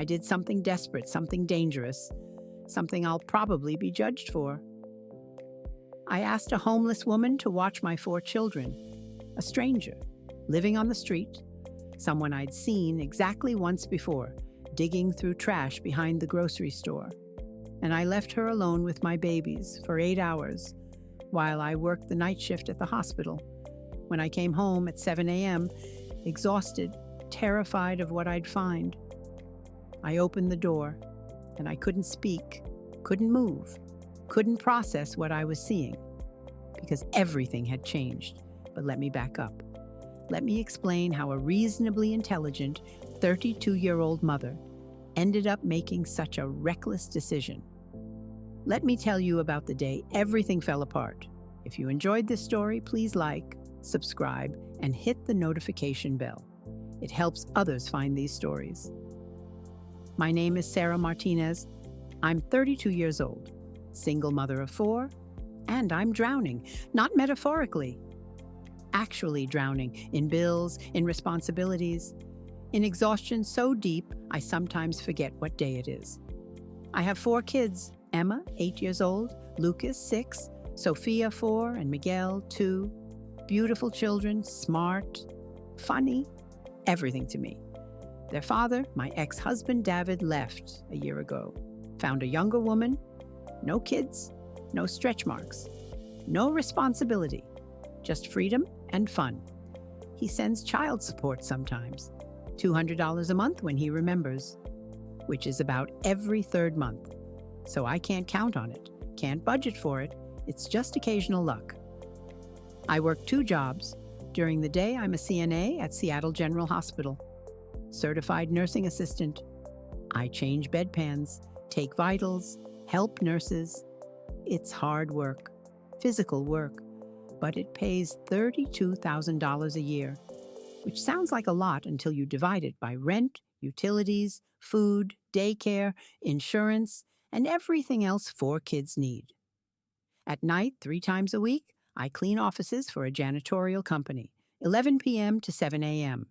I did something desperate, something dangerous, something I'll probably be judged for. I asked a homeless woman to watch my 4 children, a stranger, living on the street, someone I'd seen exactly once before, digging through trash behind the grocery store. And I left her alone with my babies for 8 hours while I worked the night shift at the hospital. When I came home at 7 a.m., exhausted, terrified of what I'd find, I opened the door and I couldn't speak, couldn't move, couldn't process what I was seeing because everything had changed. But let me back up. Let me explain how a reasonably intelligent 32-year-old mother ended up making such a reckless decision. Let me tell you about the day everything fell apart. If you enjoyed this story, please like, subscribe, and hit the notification bell. It helps others find these stories. My name is Sarah Martinez. I'm 32 years old, single mother of 4, and I'm drowning, not metaphorically. Actually drowning in bills, in responsibilities, in exhaustion so deep I sometimes forget what day it is. I have 4 kids, Emma, 8 years old, Lucas, 6, Sophia, 4, and Miguel, 2. Beautiful children, smart, funny, everything to me. Their father, my ex-husband David, left a year ago. Found a younger woman, no kids, no stretch marks, no responsibility, just freedom and fun. He sends child support sometimes, $200 a month when he remembers, which is about every 3rd month. So I can't count on it, can't budget for it, it's just occasional luck. I work 2 jobs. During the day, I'm a CNA at Seattle General Hospital, certified nursing assistant. I change bedpans, take vitals, help nurses. It's hard work, physical work, but it pays $32,000 a year, which sounds like a lot until you divide it by rent, utilities, food, daycare, insurance, and everything else 4 kids need. At night, 3 times a week, I clean offices for a janitorial company, 11 p.m. to 7 a.m.,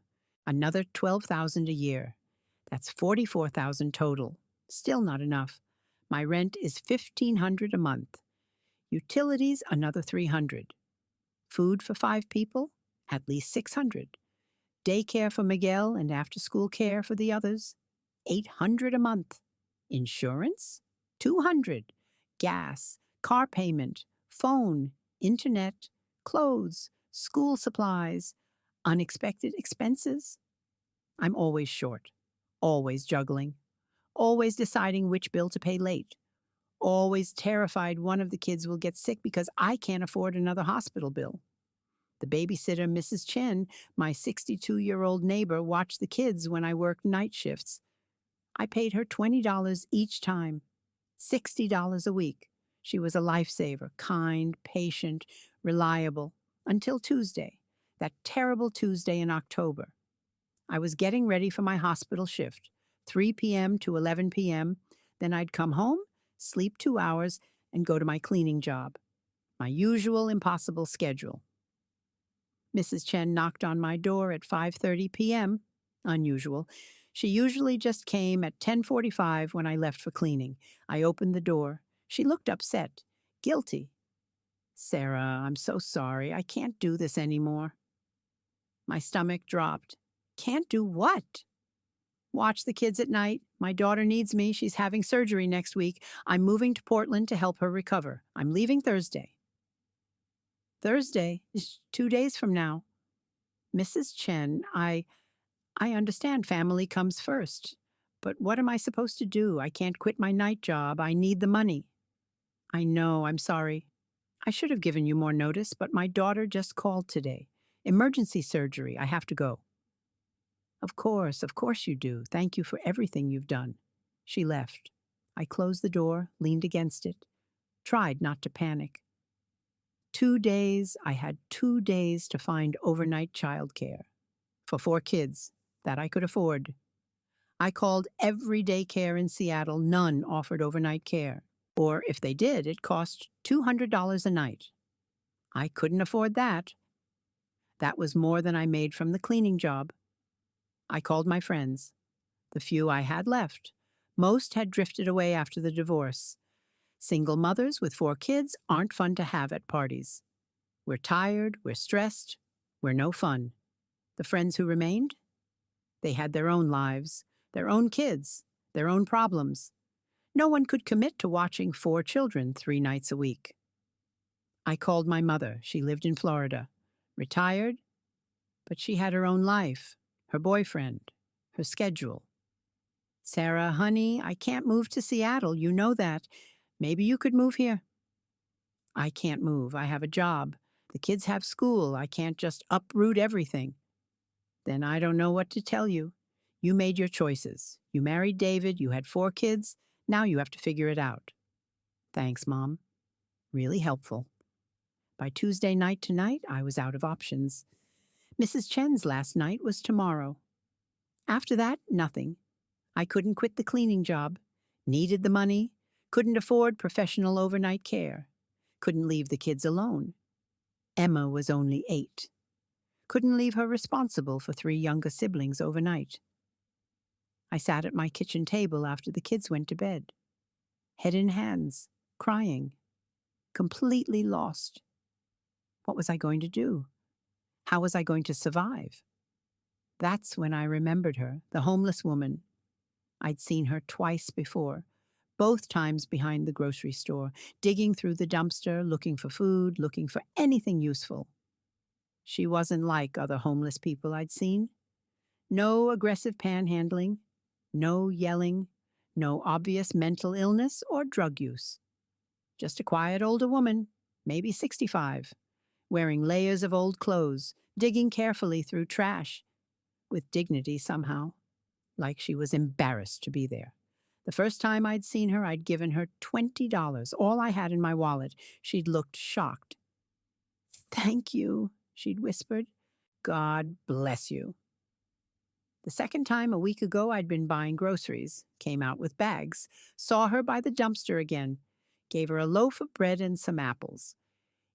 another $12,000 a year. That's $44,000 total. Still not enough. My rent is $1,500 a month. Utilities, another $300. Food for 5 people, at least $600. Daycare for Miguel and after-school care for the others, $800 a month. Insurance, $200. Gas, car payment, phone, internet, clothes, school supplies, unexpected expenses. I'm always short, always juggling, always deciding which bill to pay late, always terrified one of the kids will get sick because I can't afford another hospital bill. The babysitter, Mrs. Chen, my 62-year-old neighbor, watched the kids when I worked night shifts. I paid her $20 each time, $60 a week. She was a lifesaver, kind, patient, reliable, until Tuesday, that terrible Tuesday in October. I was getting ready for my hospital shift, 3 p.m. to 11 p.m., then I'd come home, sleep 2 hours, and go to my cleaning job. My usual impossible schedule. Mrs. Chen knocked on my door at 5:30 p.m., unusual. She usually just came at 10:45 when I left for cleaning. I opened the door. She looked upset, guilty. "Sarah, I'm so sorry. I can't do this anymore." My stomach dropped. "Can't do what?" "Watch the kids at night. My daughter needs me. She's having surgery next week. I'm moving to Portland to help her recover. I'm leaving Thursday." "Thursday is 2 days from now." "Mrs. Chen, I understand family comes first. But what am I supposed to do? I can't quit my night job. I need the money." "I know. I'm sorry. I should have given you more notice, but my daughter just called today. Emergency surgery. I have to go." Of course you do. Thank you for everything you've done." She left. I closed the door, leaned against it, tried not to panic. 2 days, I had 2 days to find overnight childcare for 4 kids that I could afford. I called every daycare in Seattle. None offered overnight care. Or if they did, it cost $200 a night. I couldn't afford that. That was more than I made from the cleaning job. I called my friends. The few I had left. Most had drifted away after the divorce. Single mothers with 4 kids aren't fun to have at parties. We're tired, we're stressed, we're no fun. The friends who remained? They had their own lives, their own kids, their own problems. No one could commit to watching 4 children 3 nights a week. I called my mother. She lived in Florida. Retired, but she had her own life, her boyfriend, her schedule. Sarah, honey, I can't move to Seattle. You know that. Maybe you could move here. I can't move. I have a job. The kids have school. I can't just uproot everything. Then I don't know what to tell you. You made your choices. You married David. You had 4 kids. Now you have to figure it out. Thanks, Mom. Really helpful. By Tuesday night tonight, I was out of options. Mrs. Chen's last night was tomorrow. After that, nothing. I couldn't quit the cleaning job. Needed the money. Couldn't afford professional overnight care. Couldn't leave the kids alone. Emma was only 8. Couldn't leave her responsible for 3 younger siblings overnight. I sat at my kitchen table after the kids went to bed. Head in hands, crying. Completely lost. What was I going to do? How was I going to survive? That's when I remembered her, the homeless woman. I'd seen her twice before, both times behind the grocery store, digging through the dumpster, looking for food, looking for anything useful. She wasn't like other homeless people I'd seen. No aggressive panhandling, no yelling, no obvious mental illness or drug use. Just a quiet older woman, maybe 65, wearing layers of old clothes, digging carefully through trash, with dignity somehow, like she was embarrassed to be there. The first time I'd seen her, I'd given her $20, all I had in my wallet. She'd looked shocked. "Thank you," she'd whispered. "God bless you." The second time, a week ago, I'd been buying groceries, came out with bags, saw her by the dumpster again, gave her a loaf of bread and some apples.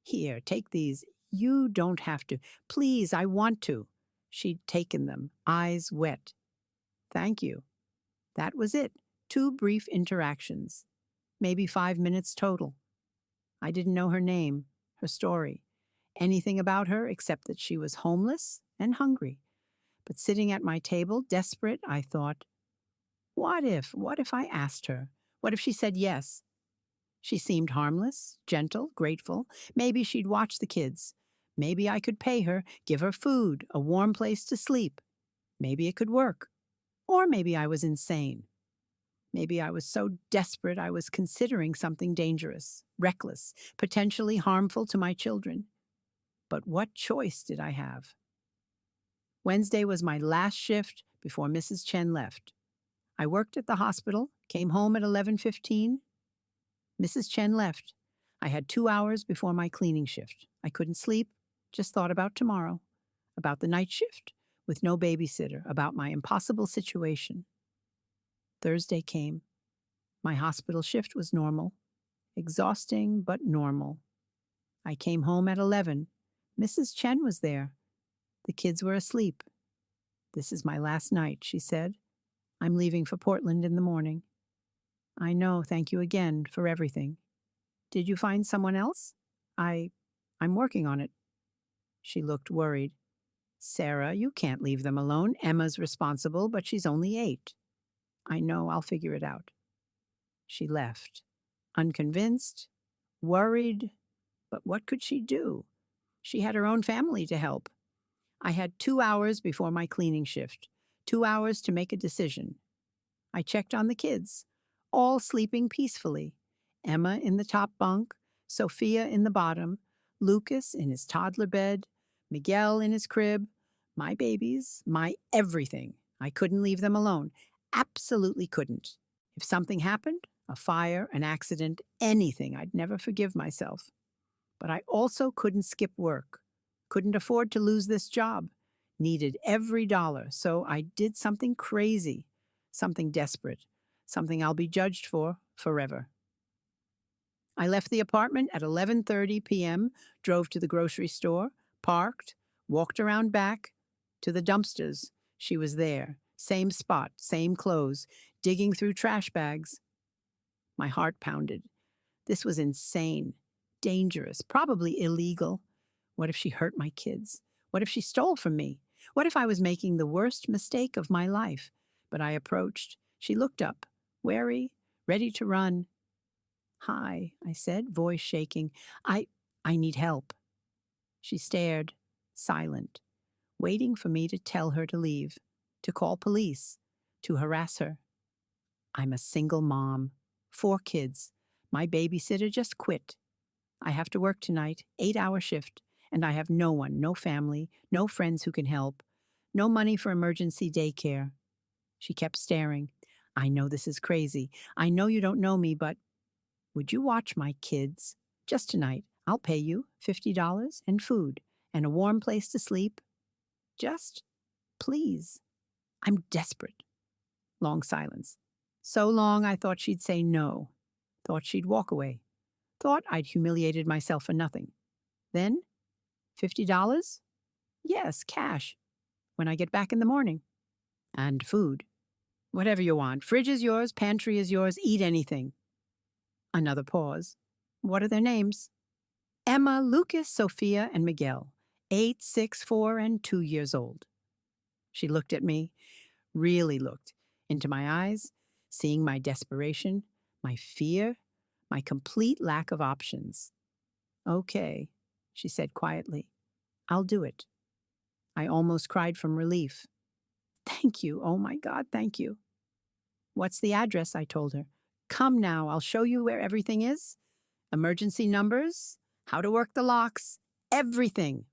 "Here, take these. You don't have to. Please, I want to." She'd taken them, eyes wet. "Thank you." That was it. 2 brief interactions. Maybe 5 minutes total. I didn't know her name, her story, anything about her except that she was homeless and hungry. But sitting at my table, desperate, I thought, what if I asked her? What if she said yes? She seemed harmless, gentle, grateful. Maybe she'd watch the kids. Maybe I could pay her, give her food, a warm place to sleep. Maybe it could work. Or maybe I was insane. Maybe I was so desperate I was considering something dangerous, reckless, potentially harmful to my children. But what choice did I have? Wednesday was my last shift before Mrs. Chen left. I worked at the hospital, came home at 11:15. Mrs. Chen left. I had 2 hours before my cleaning shift. I couldn't sleep, just thought about tomorrow, about the night shift, with no babysitter, about my impossible situation. Thursday came. My hospital shift was normal. Exhausting, but normal. I came home at 11. Mrs. Chen was there. The kids were asleep. "This is my last night," she said. "I'm leaving for Portland in the morning." "I know, thank you again for everything. Did you find someone else?" I'm working on it." She looked worried. "Sarah, you can't leave them alone. Emma's responsible, but she's only 8. "I know, I'll figure it out." She left, unconvinced, worried, but what could she do? She had her own family to help. I had 2 hours before my cleaning shift, 2 hours to make a decision. I checked on the kids, all sleeping peacefully. Emma in the top bunk, Sophia in the bottom, Lucas in his toddler bed, Miguel in his crib, my babies, my everything. I couldn't leave them alone. Absolutely couldn't. If something happened, a fire, an accident, anything, I'd never forgive myself. But I also couldn't skip work. Couldn't afford to lose this job. Needed every dollar, so I did something crazy, something desperate, something I'll be judged for forever. I left the apartment at 11:30 p.m., drove to the grocery store, parked, walked around back, to the dumpsters. She was there, Same spot, same clothes, digging through trash bags. My heart pounded. This was insane, dangerous, probably illegal. What if she hurt my kids? What if she stole from me? What if I was making the worst mistake of my life? But I approached. She looked up, wary, ready to run. "Hi," I said, voice shaking. I I need help." She stared, silent, waiting for me to tell her to leave, to call police, to harass her. "I'm a single mom, 4 kids. My babysitter just quit. I have to work tonight, 8-hour shift, and I have no one, no family, no friends who can help, no money for emergency daycare." She kept staring. "I know this is crazy. I know you don't know me, but would you watch my kids? Just tonight. I'll pay you $50 and food and a warm place to sleep. Just, please. I'm desperate." Long silence. So long I thought she'd say no. Thought she'd walk away. Thought I'd humiliated myself for nothing. Then, $50? Yes, cash. When I get back in the morning. And food. Whatever you want. Fridge is yours, pantry is yours, eat anything. Another pause. What are their names? Emma, Lucas, Sophia, and Miguel. 8, 6, 4, and 2 years old. She looked at me, really looked, into my eyes, seeing my desperation, my fear, my complete lack of options. "Okay," she said quietly. "I'll do it." I almost cried from relief. "Thank you. Oh my God, thank you." "What's the address?" I told her. "Come now, I'll show you where everything is. Emergency numbers, how to work the locks, everything."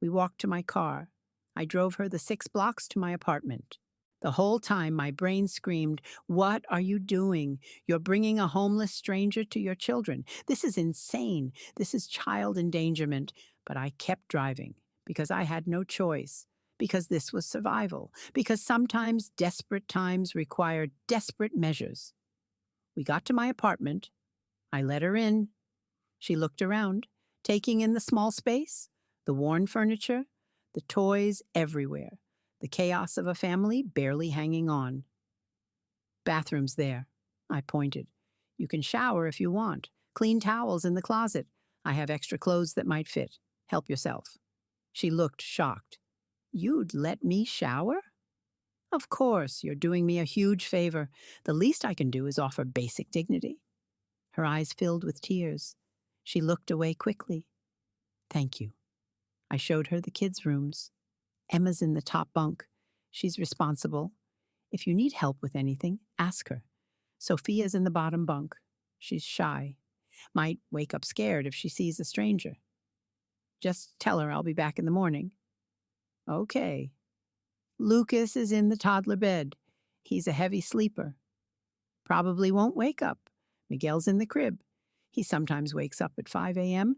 We walked to my car. I drove her the 6 blocks to my apartment. The whole time my brain screamed, "What are you doing? You're bringing a homeless stranger to your children. This is insane. This is child endangerment." But I kept driving because I had no choice, because this was survival, because sometimes desperate times require desperate measures. We got to my apartment. I let her in. She looked around, taking in the small space, the worn furniture, the toys everywhere, the chaos of a family barely hanging on. "Bathroom's there," I pointed. "You can shower if you want. Clean towels in the closet. I have extra clothes that might fit. Help yourself." She looked shocked. "You'd let me shower?" "Of course, you're doing me a huge favor. The least I can do is offer basic dignity." Her eyes filled with tears. She looked away quickly. "Thank you." I showed her the kids' rooms. "Emma's in the top bunk. She's responsible. If you need help with anything, ask her. Sophia's in the bottom bunk. She's shy. Might wake up scared if she sees a stranger. Just tell her I'll be back in the morning." "Okay." "Lucas is in the toddler bed. He's a heavy sleeper. Probably won't wake up. Miguel's in the crib. He sometimes wakes up at 5 a.m.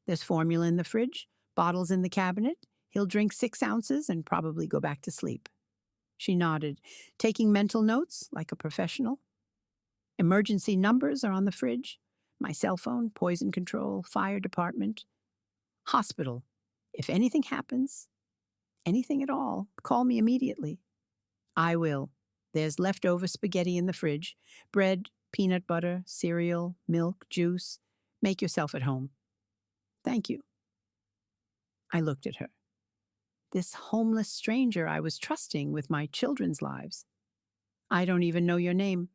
There's formula in the fridge, bottles in the cabinet. He'll drink 6 ounces and probably go back to sleep." She nodded, taking mental notes like a professional. "Emergency numbers are on the fridge. My cell phone, poison control, fire department. Hospital. If anything happens, anything at all, call me immediately." "I will. There's leftover spaghetti in the fridge, bread, peanut butter, cereal, milk, juice. Make yourself at home." "Thank you." I looked at her. This homeless stranger I was trusting with my children's lives. "I don't even know your name."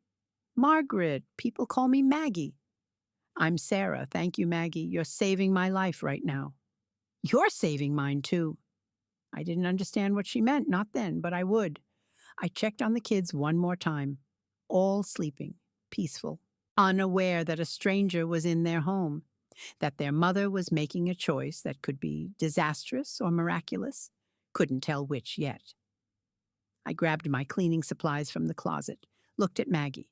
"Margaret. People call me Maggie." "I'm Sarah. Thank you, Maggie. You're saving my life right now." "You're saving mine, too." I didn't understand what she meant, not then, but I would. I checked on the kids one more time. All sleeping, peaceful, unaware that a stranger was in their home, that their mother was making a choice that could be disastrous or miraculous. Couldn't tell which yet. I grabbed my cleaning supplies from the closet, looked at Maggie.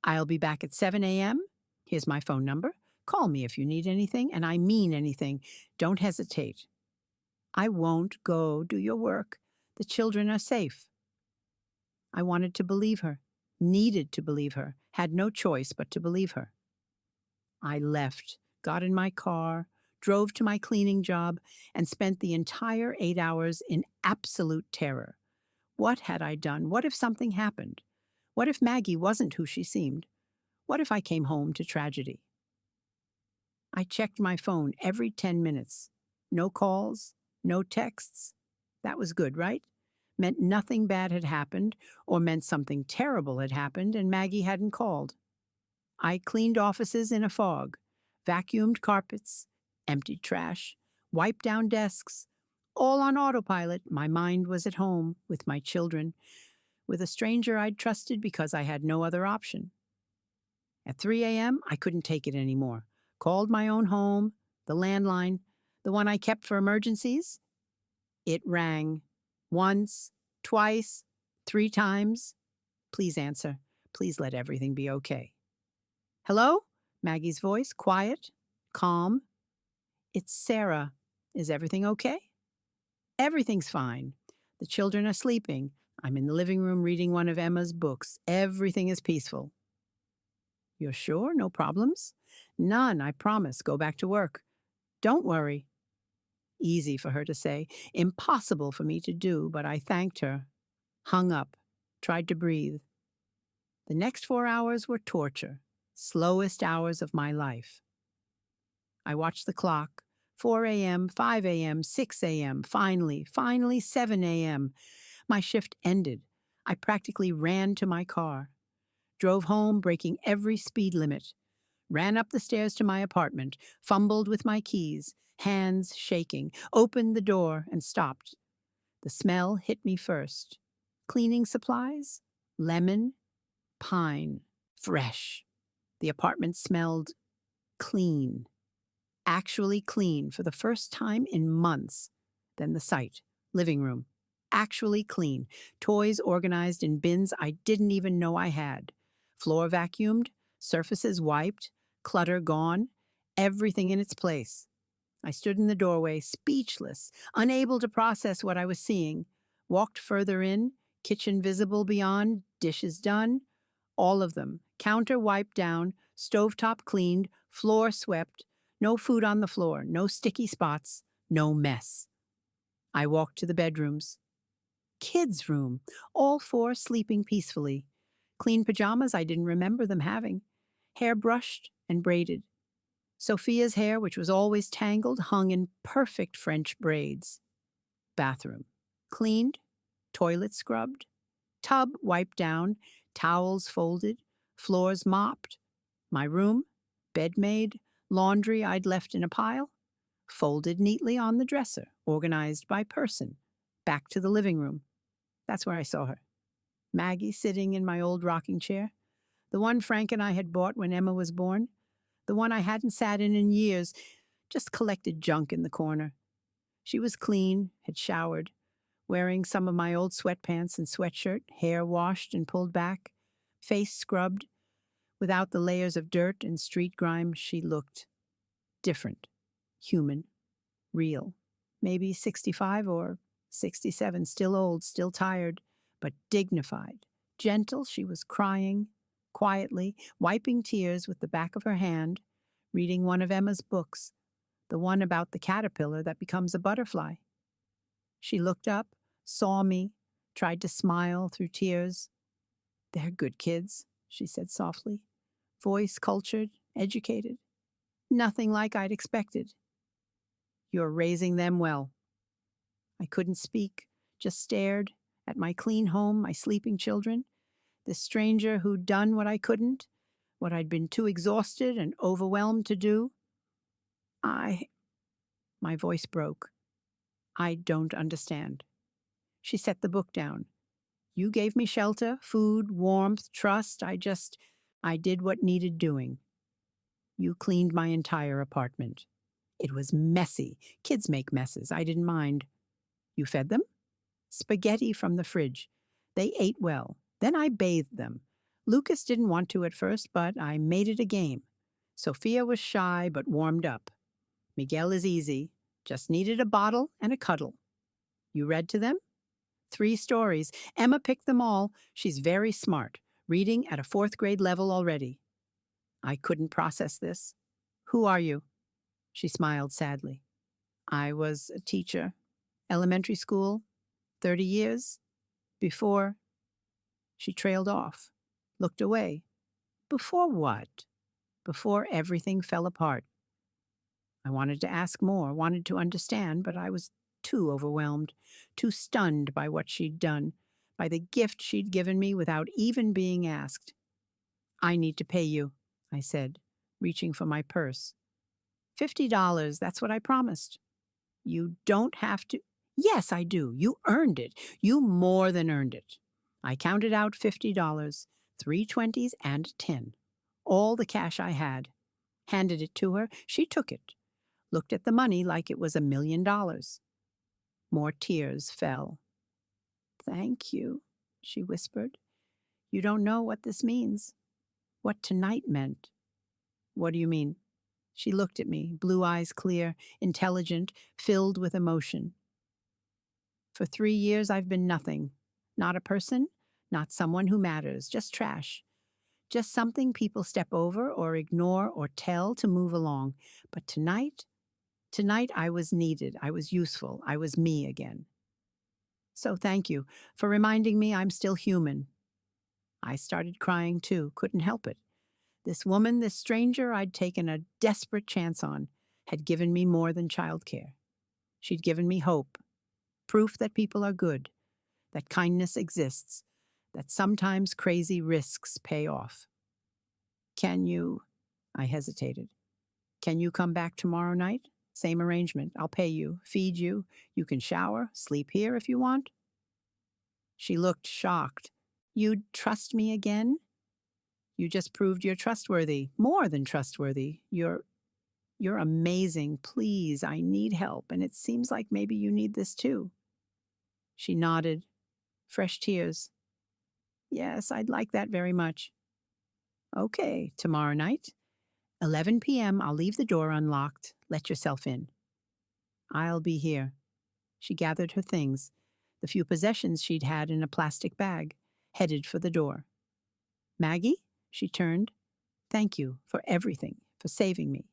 "I'll be back at 7 a.m. Here's my phone number. Call me if you need anything, and I mean anything. Don't hesitate." "I won't go do your work. The children are safe." I wanted to believe her, needed to believe her, had no choice but to believe her. I left, got in my car, drove to my cleaning job, and spent the entire 8 hours in absolute terror, What had I done? What if something happened? What if Maggie wasn't who she seemed? What if I came home to tragedy? I checked my phone every 10 minutes. No calls, no texts. That was good, right? Meant nothing bad had happened, or meant something terrible had happened and Maggie hadn't called. I cleaned offices in a fog, vacuumed carpets, emptied trash, wiped down desks, all on autopilot. My mind was at home with my children, with a stranger I'd trusted because I had no other option. At 3 a.m., I couldn't take it anymore. Called my own home, the landline, the one I kept for emergencies. It rang. Once, twice, 3 times. Please answer. Please let everything be okay. Hello? Maggie's voice, quiet, calm. It's Sarah. Is everything okay? Everything's fine. The children are sleeping. I'm in the living room reading one of Emma's books. Everything is peaceful. You're sure? No problems? None, I promise. Go back to work. Don't worry. Easy for her to say. Impossible for me to do, but I thanked her. Hung up. Tried to breathe. The next 4 hours were torture. Slowest hours of my life. I watched the clock. 4 a.m., 5 a.m., 6 a.m., finally 7 a.m. My shift ended. I practically ran to my car. Drove home, breaking every speed limit. Ran up the stairs to my apartment, fumbled with my keys, hands shaking, opened the door and stopped. The smell hit me first. Cleaning supplies? Lemon? Pine? Fresh. The apartment smelled clean. Actually clean for the first time in months. Then the site, living room. Actually clean. Toys organized in bins I didn't even know I had. Floor vacuumed, surfaces wiped, clutter gone, everything in its place. I stood in the doorway, speechless, unable to process what I was seeing. Walked further in, kitchen visible beyond, dishes done. All of them. Counter wiped down, stovetop cleaned, floor swept. No food on the floor, no sticky spots, no mess. I walked to the bedrooms. Kids' room, all four sleeping peacefully. Clean pajamas I didn't remember them having. Hair brushed and braided. Sophia's hair, which was always tangled, hung in perfect French braids. Bathroom. Cleaned, toilet scrubbed, tub wiped down, towels folded, floors mopped. My room, bed made, laundry I'd left in a pile, folded neatly on the dresser, organized by person. Back to the living room. That's where I saw her. Maggie sitting in my old rocking chair, the one Frank and I had bought when Emma was born, the one I hadn't sat in years, just collected junk in the corner. She was clean, had showered, wearing some of my old sweatpants and sweatshirt, hair washed and pulled back, face scrubbed. Without the layers of dirt and street grime, she looked different, human, real. Maybe 65 or 67, still old, still tired, but dignified. Gentle, she was crying, quietly, wiping tears with the back of her hand, reading one of Emma's books, the one about the caterpillar that becomes a butterfly. She looked up, saw me, tried to smile through tears. They're good kids, she said softly. Voice cultured, educated. Nothing like I'd expected. You're raising them well. I couldn't speak, just stared at my clean home, my sleeping children, this stranger who'd done what I couldn't, what I'd been too exhausted and overwhelmed to do. My voice broke. I don't understand. She set the book down. You gave me shelter, food, warmth, trust. I did what needed doing. You cleaned my entire apartment. It was messy. Kids make messes. I didn't mind. You fed them? Spaghetti from the fridge. They ate well. Then I bathed them. Lucas didn't want to at first, but I made it a game. Sophia was shy, but warmed up. Miguel is easy. Just needed a bottle and a cuddle. You read to them? 3 stories. Emma picked them all. She's very smart, reading at a 4th grade level already. I couldn't process this. Who are you? She smiled sadly. I was a teacher. Elementary school. 30 years. Before, she trailed off, looked away. Before what? Before everything fell apart. I wanted to ask more, wanted to understand, but I was too overwhelmed, too stunned by what she'd done, by the gift she'd given me without even being asked. I need to pay you, I said, reaching for my purse. $50, that's what I promised. You don't have to. Yes, I do. You earned it. You more than earned it. I counted out $50, three 20s and 10. All the cash I had. Handed it to her. She took it. Looked at the money like it was $1,000,000. More tears fell. Thank you, she whispered. You don't know what this means. What tonight meant. What do you mean? She looked at me, blue eyes clear, intelligent, filled with emotion. For 3 years I've been nothing. Not a person, not someone who matters, just trash. Just something people step over or ignore or tell to move along. But tonight I was needed, I was useful, I was me again. So thank you for reminding me I'm still human. I started crying too, couldn't help it. This woman, this stranger I'd taken a desperate chance on, had given me more than childcare. She'd given me hope, proof that people are good, that kindness exists, that sometimes crazy risks pay off. Can you? I hesitated. Can you come back tomorrow night? Same arrangement. I'll pay you, feed you. You can shower, sleep here if you want. She looked shocked. You'd trust me again? You just proved you're trustworthy, more than trustworthy. You're amazing. Please, I need help, and it seems like maybe you need this too. She nodded, fresh tears. Yes, I'd like that very much. Okay, tomorrow night, 11 p.m., I'll leave the door unlocked. Let yourself in. I'll be here. She gathered her things, the few possessions she'd had in a plastic bag, headed for the door. Maggie? She turned. Thank you for everything, for saving me.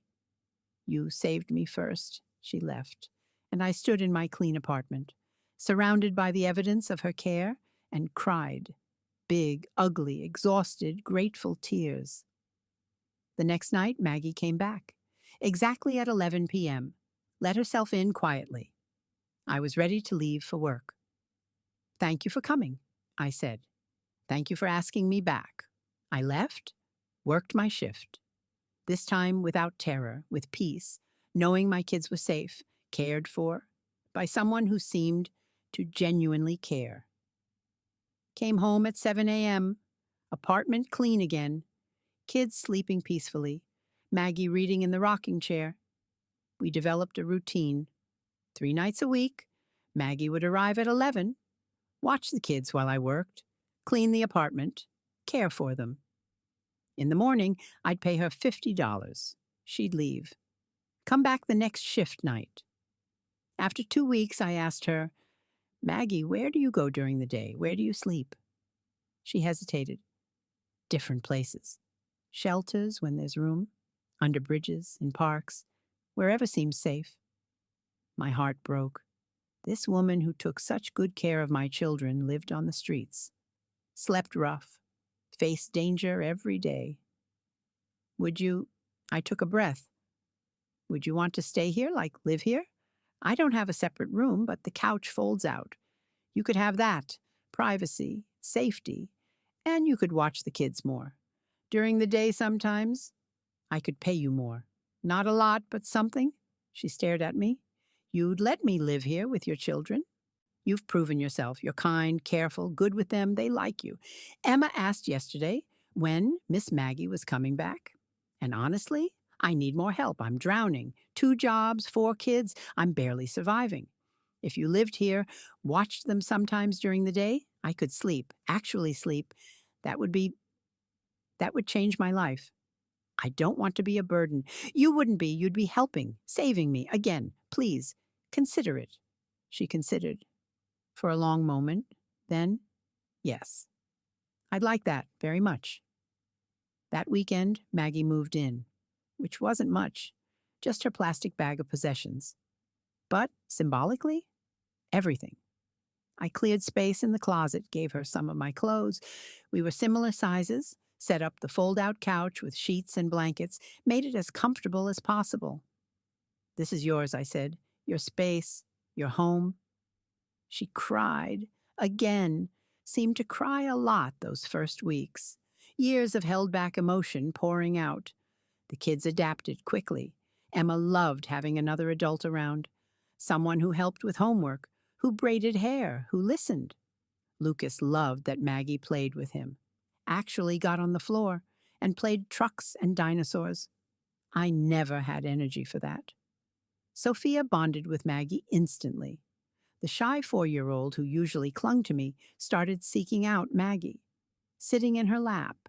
You saved me first. She left, and I stood in my clean apartment, surrounded by the evidence of her care, and cried. Big, ugly, exhausted, grateful tears. The next night, Maggie came back. Exactly at 11 p.m. Let herself in quietly. I was ready to leave for work. Thank you for coming, I said. Thank you for asking me back. I left, worked my shift. This time without terror, with peace, knowing my kids were safe, cared for, by someone who seemed to genuinely care. Came home at 7 a.m., apartment clean again, kids sleeping peacefully, Maggie reading in the rocking chair. We developed a routine. 3 nights a week, Maggie would arrive at 11, watch the kids while I worked, clean the apartment, care for them. In the morning, I'd pay her $50. She'd leave. Come back the next shift night. After 2 weeks, I asked her, Maggie, where do you go during the day? Where do you sleep? She hesitated. Different places. Shelters when there's room, under bridges, in parks, wherever seems safe. My heart broke. This woman who took such good care of my children lived on the streets, slept rough, faced danger every day. I took a breath. Would you want to stay here, like live here? I don't have a separate room, but the couch folds out. You could have that, privacy, safety, and you could watch the kids more. During the day sometimes, I could pay you more. Not a lot, but something. She stared at me. You'd let me live here with your children. You've proven yourself. You're kind, careful, good with them. They like you. Emma asked yesterday when Miss Maggie was coming back. And honestly, I need more help. I'm drowning. 2 jobs, 4 kids. I'm barely surviving. If you lived here, watched them sometimes during the day, I could sleep, actually sleep. That would change my life. I don't want to be a burden. You wouldn't be. You'd be helping, saving me. Again, please, consider it. She considered. For a long moment. Then, yes. I'd like that very much. That weekend, Maggie moved in, which wasn't much, just her plastic bag of possessions. But, symbolically, everything. I cleared space in the closet, gave her some of my clothes. We were similar sizes, set up the fold out couch with sheets and blankets, made it as comfortable as possible. "This is yours," I said. "Your space, your home." She cried again, seemed to cry a lot those first weeks. Years of held back emotion pouring out. The kids adapted quickly. Emma loved having another adult around, someone who helped with homework, who braided hair, who listened. Lucas loved that Maggie played with him, actually got on the floor and played trucks and dinosaurs. I never had energy for that. Sophia bonded with Maggie instantly. The shy 4-year-old who usually clung to me started seeking out Maggie, sitting in her lap,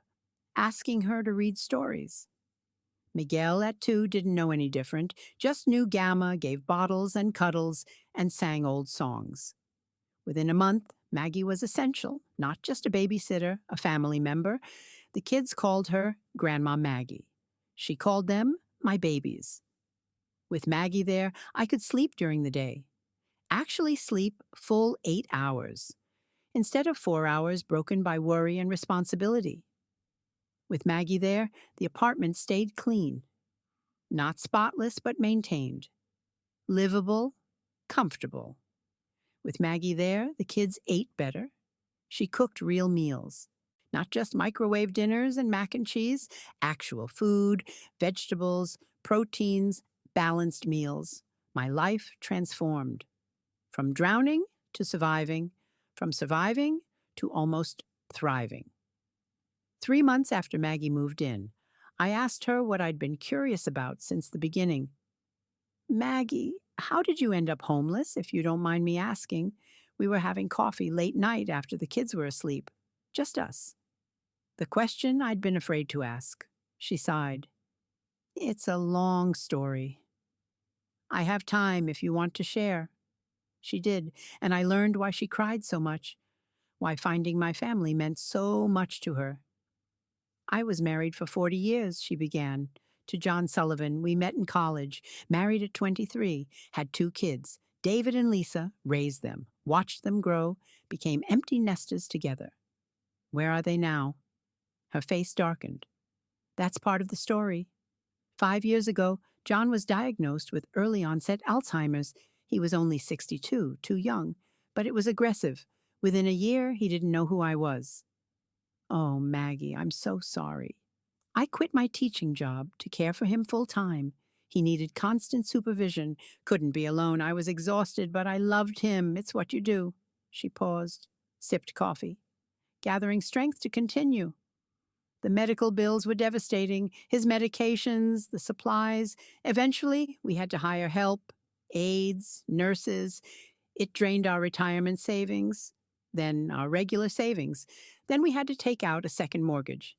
asking her to read stories. Miguel at 2 didn't know any different, just knew Gamma, gave bottles and cuddles, and sang old songs. Within a month, Maggie was essential, not just a babysitter, a family member. The kids called her Grandma Maggie. She called them my babies. With Maggie there, I could sleep during the day. Actually sleep full 8 hours, instead of 4 hours broken by worry and responsibility. With Maggie there, the apartment stayed clean. Not spotless, but maintained. Livable, comfortable. With Maggie there, the kids ate better. She cooked real meals. Not just microwave dinners and mac and cheese, actual food, vegetables, proteins, balanced meals. My life transformed. From drowning to surviving, from surviving to almost thriving. 3 months after Maggie moved in, I asked her what I'd been curious about since the beginning. "Maggie, how did you end up homeless, if you don't mind me asking?" We were having coffee late night after the kids were asleep. Just us. The question I'd been afraid to ask. She sighed. "It's a long story. I have time if you want to share." She did, and I learned why she cried so much, why finding my family meant so much to her. "I was married for 40 years, she began. "To John Sullivan. We met in college, married at 23, had 2 kids. David and Lisa, raised them, watched them grow, became empty nesters together. Where are they now?" Her face darkened. "That's part of the story. 5 years ago, John was diagnosed with early onset Alzheimer's. He was only 62, too young, but it was aggressive. Within a year, he didn't know who I was." "Oh, Maggie, I'm so sorry." "I quit my teaching job to care for him full time. He needed constant supervision, couldn't be alone. I was exhausted, but I loved him. It's what you do." She paused, sipped coffee, gathering strength to continue. "The medical bills were devastating, his medications, the supplies. Eventually, we had to hire help, aides, nurses. It drained our retirement savings, then our regular savings. Then we had to take out a second mortgage."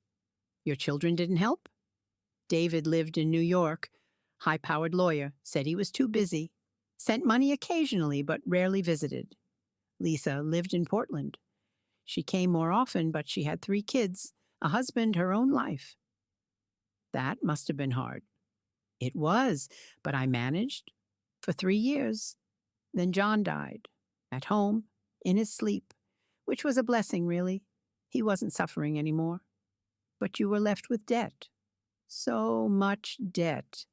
"Your children didn't help?" "David lived in New York. High-powered lawyer, said he was too busy. Sent money occasionally, but rarely visited. Lisa lived in Portland. She came more often, but she had 3 kids, a husband, her own life." "That must have been hard." "It was, but I managed. For 3 years. Then John died. At home, in his sleep, which was a blessing, really. He wasn't suffering anymore. But you were left with debt. So much debt.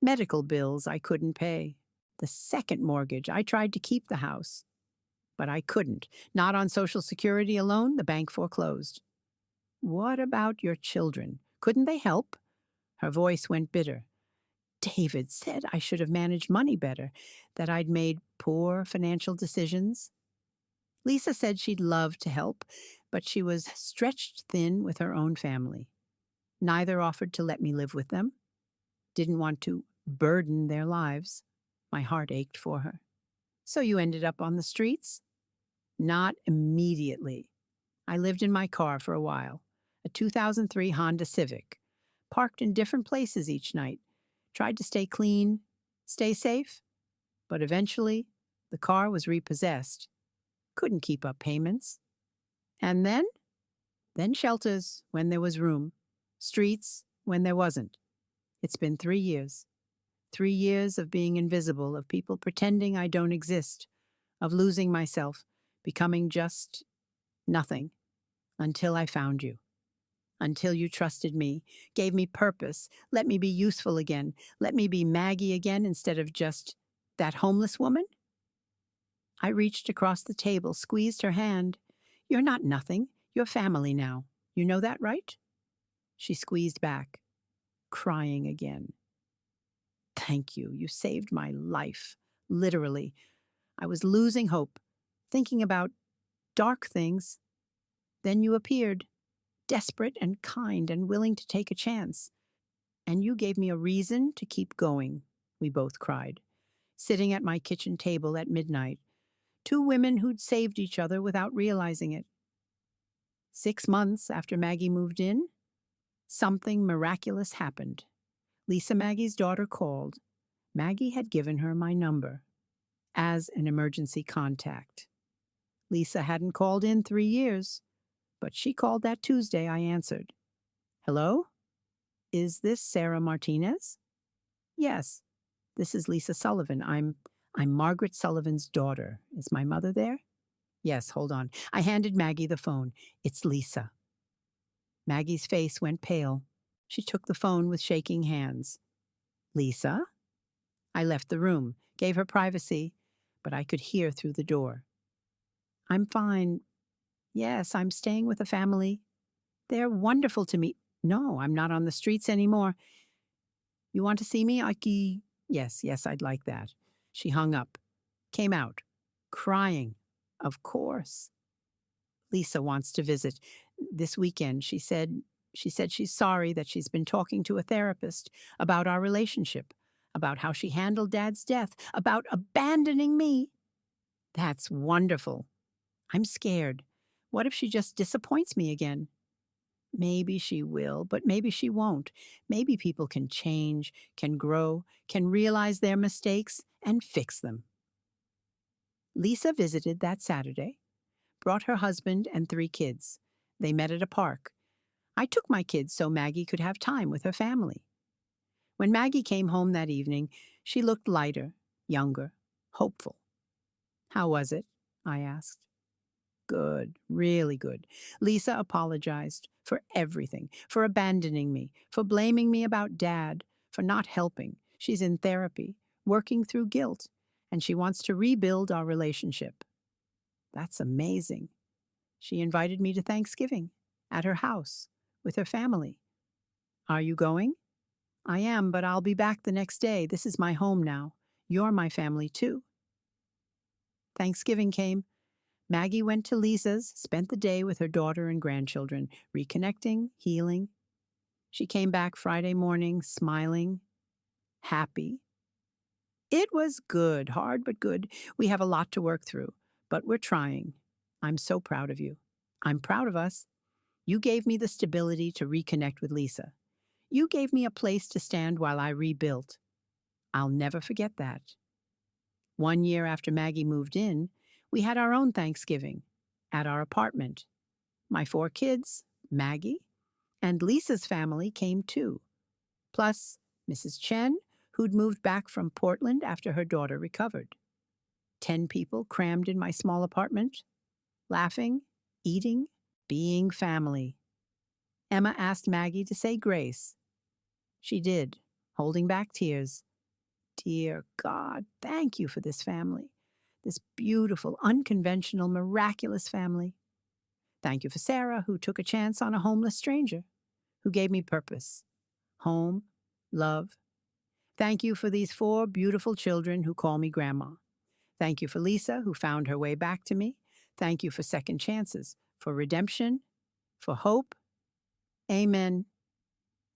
Medical bills I couldn't pay. The second mortgage, I tried to keep the house. But I couldn't. Not on Social Security alone, the bank foreclosed." "What about your children? Couldn't they help?" Her voice went bitter. "David said I should have managed money better, that I'd made poor financial decisions." Lisa said she'd love to help, but she was stretched thin with her own family. Neither offered to let me live with them. Didn't want to burden their lives. My heart ached for her. "So you ended up on the streets?" "Not immediately. I lived in my car for a while, a 2003 Honda Civic. Parked in different places each night. Tried to stay clean, stay safe. But eventually, the car was repossessed. Couldn't keep up payments. And then? Then shelters, when there was room. Streets, when there wasn't. It's been 3 years. 3 years of being invisible, of people pretending I don't exist, of losing myself, becoming just nothing until I found you. Until you trusted me, gave me purpose, let me be useful again, let me be Maggie again instead of just that homeless woman? I reached across the table, squeezed her hand. You're not nothing. You're family now. You know that, right? She squeezed back, crying again. Thank you. You saved my life. Literally. I was losing hope, thinking about dark things. Then you appeared, desperate and kind and willing to take a chance. And you gave me a reason to keep going, we both cried, sitting at my kitchen table at midnight. Two women who'd saved each other without realizing it. 6 months after Maggie moved in, something miraculous happened. Lisa, Maggie's daughter, called. Maggie had given her my number as an emergency contact. Lisa hadn't called in 3 years, but she called that Tuesday. I answered. Hello? Is this Sarah Martinez? Yes, this is Lisa Sullivan. I'm Margaret Sullivan's daughter. Is my mother there? Yes, hold on. I handed Maggie the phone. It's Lisa. Maggie's face went pale. She took the phone with shaking hands. Lisa? I left the room, gave her privacy, but I could hear through the door. I'm fine. Yes, I'm staying with a family. They're wonderful to me. No, I'm not on the streets anymore. You want to see me, Aki? Yes, I'd like that. She hung up, came out, crying. Of course. Lisa wants to visit this weekend. She said she's sorry that she's been talking to a therapist about our relationship, about how she handled Dad's death, about abandoning me. That's wonderful. I'm scared. What if she just disappoints me again? Maybe she will, but maybe she won't. Maybe people can change, can grow, can realize their mistakes and fix them. Lisa visited that Saturday, brought her husband and 3 kids. They met at a park. I took my kids so Maggie could have time with her family. When Maggie came home that evening, she looked lighter, younger, hopeful. How was it? I asked. Good, really good. Lisa apologized for everything, for abandoning me, for blaming me about Dad, for not helping. She's in therapy, working through guilt, and she wants to rebuild our relationship. That's amazing. She invited me to Thanksgiving at her house with her family. Are you going? I am, but I'll be back the next day. This is my home now. You're my family too. Thanksgiving came. Maggie went to Lisa's, spent the day with her daughter and grandchildren, reconnecting, healing. She came back Friday morning, smiling, happy. It was good, hard but good. We have a lot to work through, but we're trying. I'm so proud of you. I'm proud of us. You gave me the stability to reconnect with Lisa. You gave me a place to stand while I rebuilt. I'll never forget that. 1 year after Maggie moved in, we had our own Thanksgiving at our apartment. My 4 kids, Maggie, and Lisa's family came too. Plus, Mrs. Chen, who'd moved back from Portland after her daughter recovered. 10 people crammed in my small apartment, laughing, eating, being family. Emma asked Maggie to say grace. She did, holding back tears. Dear God, thank you for this family, this beautiful, unconventional, miraculous family. Thank you for Sarah, who took a chance on a homeless stranger, who gave me purpose, home, love. Thank you for these 4 beautiful children who call me Grandma. Thank you for Lisa, who found her way back to me. Thank you for second chances, for redemption, for hope. Amen.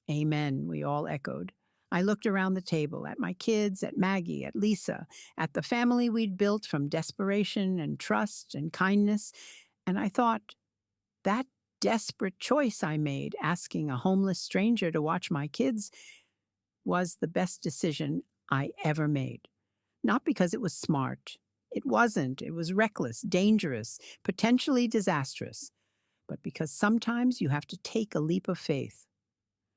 Amen, we all echoed. I looked around the table, at my kids, at Maggie, at Lisa, at the family we'd built from desperation and trust and kindness, and I thought, that desperate choice I made, asking a homeless stranger to watch my kids, was the best decision I ever made. Not because it was smart. It wasn't. It was reckless, dangerous, potentially disastrous. But because sometimes you have to take a leap of faith.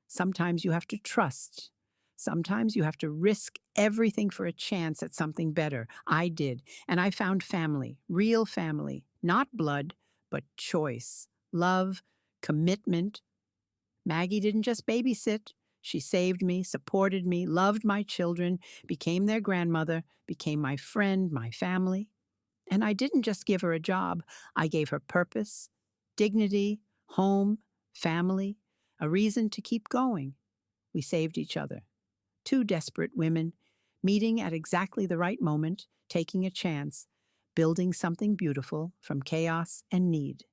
Sometimes you have to trust. Sometimes you have to risk everything for a chance at something better. I did, and I found family, real family, Not blood, but choice, love, commitment. Maggie didn't just babysit. She saved me, supported me, loved my children, became their grandmother, became my friend, my family. And I didn't just give her a job, I gave her purpose, dignity, home, family, a reason to keep going. We saved each other. Two desperate women, meeting at exactly the right moment, taking a chance, building something beautiful from chaos and need.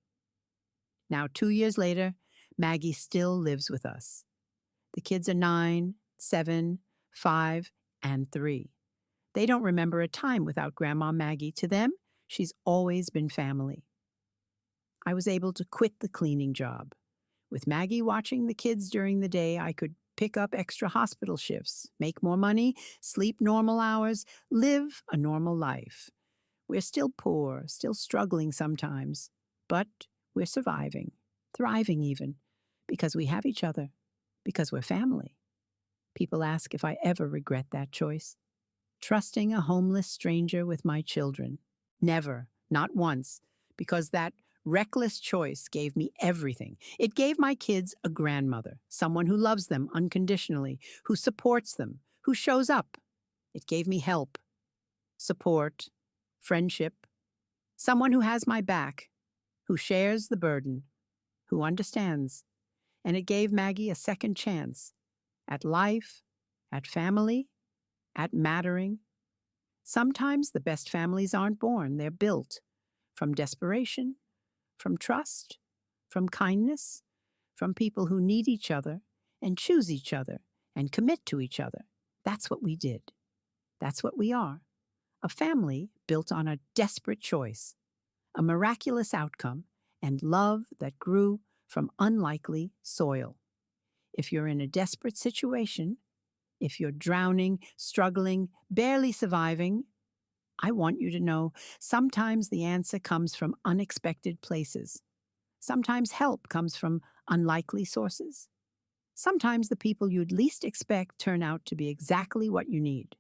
Now, 2 years later, Maggie still lives with us. The kids are 9, 7, 5, and 3. They don't remember a time without Grandma Maggie. To them, she's always been family. I was able to quit the cleaning job. With Maggie watching the kids during the day, I could pick up extra hospital shifts, make more money, sleep normal hours, live a normal life. We're still poor, still struggling sometimes, but we're surviving, thriving even, because we have each other, because we're family. People ask if I ever regret that choice. Trusting a homeless stranger with my children. Never, not once, because that reckless choice gave me everything. It gave my kids a grandmother, someone who loves them unconditionally, who supports them, who shows up. It gave me help, support, friendship, someone who has my back, who shares the burden, who understands. And it gave Maggie a second chance at life, at family, at mattering. Sometimes the best families aren't born, they're built from desperation, from trust, from kindness, from people who need each other and choose each other and commit to each other. That's what we did. That's what we are. A family built on a desperate choice, a miraculous outcome, and love that grew from unlikely soil. If you're in a desperate situation, if you're drowning, struggling, barely surviving, I want you to know sometimes the answer comes from unexpected places. Sometimes help comes from unlikely sources. Sometimes the people you'd least expect turn out to be exactly what you need.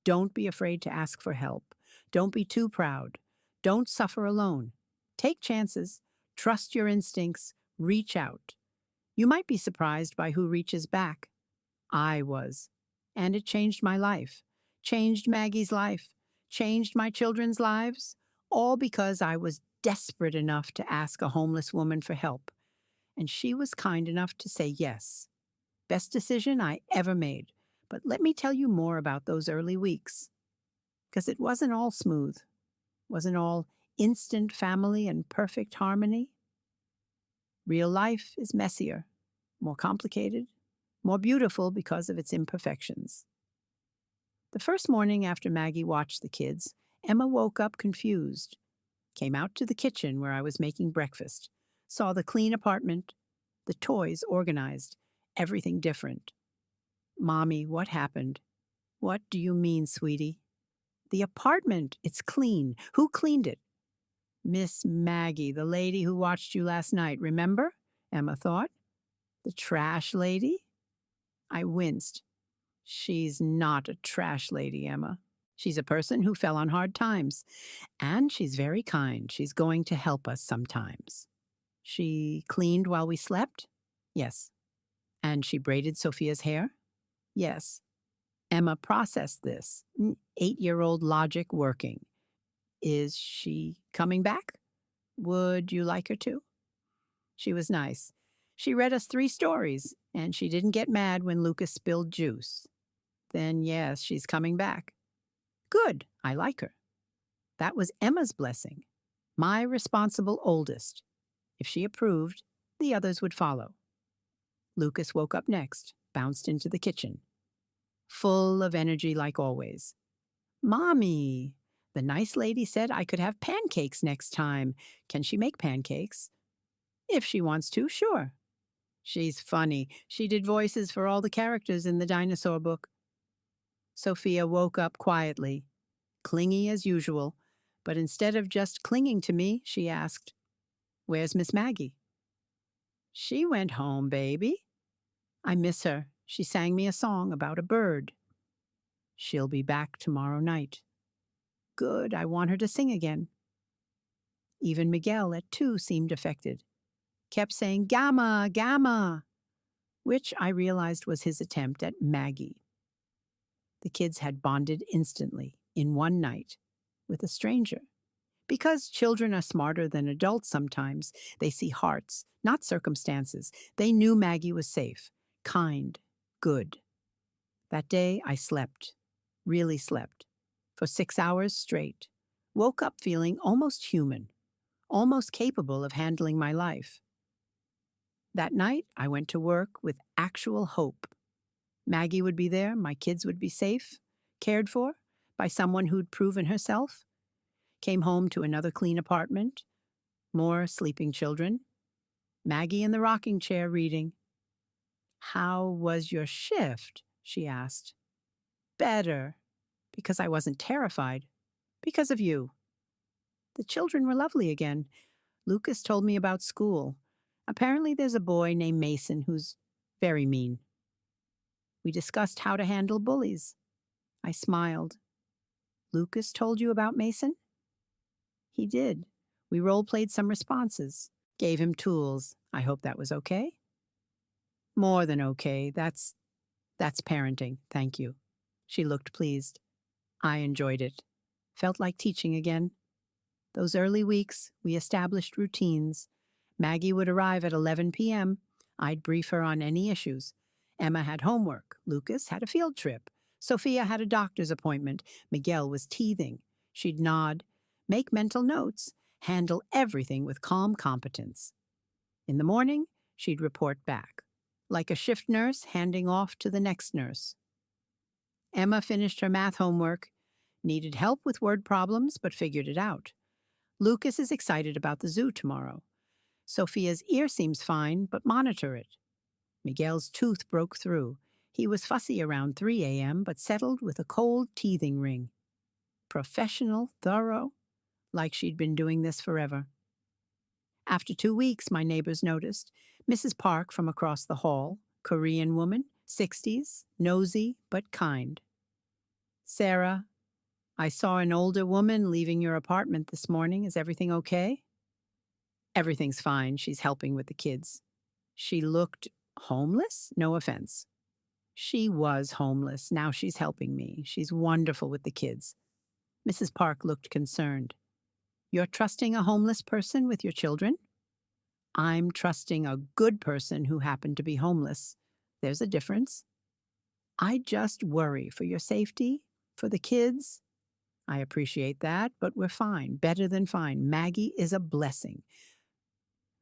Don't be afraid to ask for help. Don't be too proud. Don't suffer alone. Take chances. Trust your instincts. Reach out. You might be surprised by who reaches back. I was. And it changed my life, changed Maggie's life, changed my children's lives, all because I was desperate enough to ask a homeless woman for help. And she was kind enough to say yes. Best decision I ever made. But let me tell you more about those early weeks. Because it wasn't all smooth, wasn't all instant family and perfect harmony. Real life is messier, more complicated, more beautiful because of its imperfections. The first morning after Maggie watched the kids, Emma woke up confused, came out to the kitchen where I was making breakfast, saw the clean apartment, the toys organized, everything different. Mommy, what happened? What do you mean, sweetie? The apartment, it's clean. Who cleaned it? Miss Maggie, the lady who watched you last night, remember? Emma thought. The trash lady? I winced. She's not a trash lady, Emma. She's a person who fell on hard times. And she's very kind. She's going to help us sometimes. She cleaned while we slept? Yes. And she braided Sophia's hair? Yes. Emma processed this. 8-year-old logic working. Is she coming back? Would you like her to? She was nice. She read us 3 stories, and she didn't get mad when Lucas spilled juice. Then yes, she's coming back. Good, I like her. That was Emma's blessing, my responsible oldest. If she approved, the others would follow. Lucas woke up next, bounced into the kitchen, full of energy like always. Mommy, the nice lady said I could have pancakes next time. Can she make pancakes? If she wants to, sure. She's funny. She did voices for all the characters in the dinosaur book. Sophia woke up quietly, clingy as usual, but instead of just clinging to me, she asked, "Where's Miss Maggie?" She went home, baby. I miss her. She sang me a song about a bird. She'll be back tomorrow night. Good, I want her to sing again. Even Miguel at 2 seemed affected. Kept saying, "Gamma, gamma," which I realized was his attempt at Maggie. The kids had bonded instantly, in one night, with a stranger. Because children are smarter than adults sometimes, they see hearts, not circumstances. They knew Maggie was safe, kind, good. That day I slept, really slept, for 6 hours straight. Woke up feeling almost human, almost capable of handling my life. That night I went to work with actual hope. Maggie would be there, my kids would be safe, cared for by someone who'd proven herself. Came home to another clean apartment, more sleeping children, Maggie in the rocking chair reading. "How was your shift?" she asked. "Better." Because I wasn't terrified. Because of you. The children were lovely again. Lucas told me about school. Apparently there's a boy named Mason who's very mean. We discussed how to handle bullies. I smiled. "Lucas told you about Mason?" He did. We role-played some responses. Gave him tools. I hope that was okay. More than okay. That's parenting. Thank you. She looked pleased. I enjoyed it. Felt like teaching again. Those early weeks, we established routines. Maggie would arrive at 11 p.m. I'd brief her on any issues. Emma had homework. Lucas had a field trip. Sophia had a doctor's appointment. Miguel was teething. She'd nod, make mental notes, handle everything with calm competence. In the morning, she'd report back, like a shift nurse handing off to the next nurse. Emma finished her math homework, needed help with word problems, but figured it out. Lucas is excited about the zoo tomorrow. Sophia's ear seems fine, but monitor it. Miguel's tooth broke through. He was fussy around 3 a.m., but settled with a cold teething ring. Professional, thorough, like she'd been doing this forever. After 2 weeks, my neighbors noticed. Mrs. Park from across the hall, Korean woman, 60s, nosy but kind. "Sarah, I saw an older woman leaving your apartment this morning. Is everything okay?" "Everything's fine. She's helping with the kids." "She looked homeless? No offense." "She was homeless. Now she's helping me. She's wonderful with the kids." Mrs. Park looked concerned. "You're trusting a homeless person with your children?" "I'm trusting a good person who happened to be homeless. There's a difference." "I just worry for your safety, for the kids." "I appreciate that, but we're fine, better than fine. Maggie is a blessing."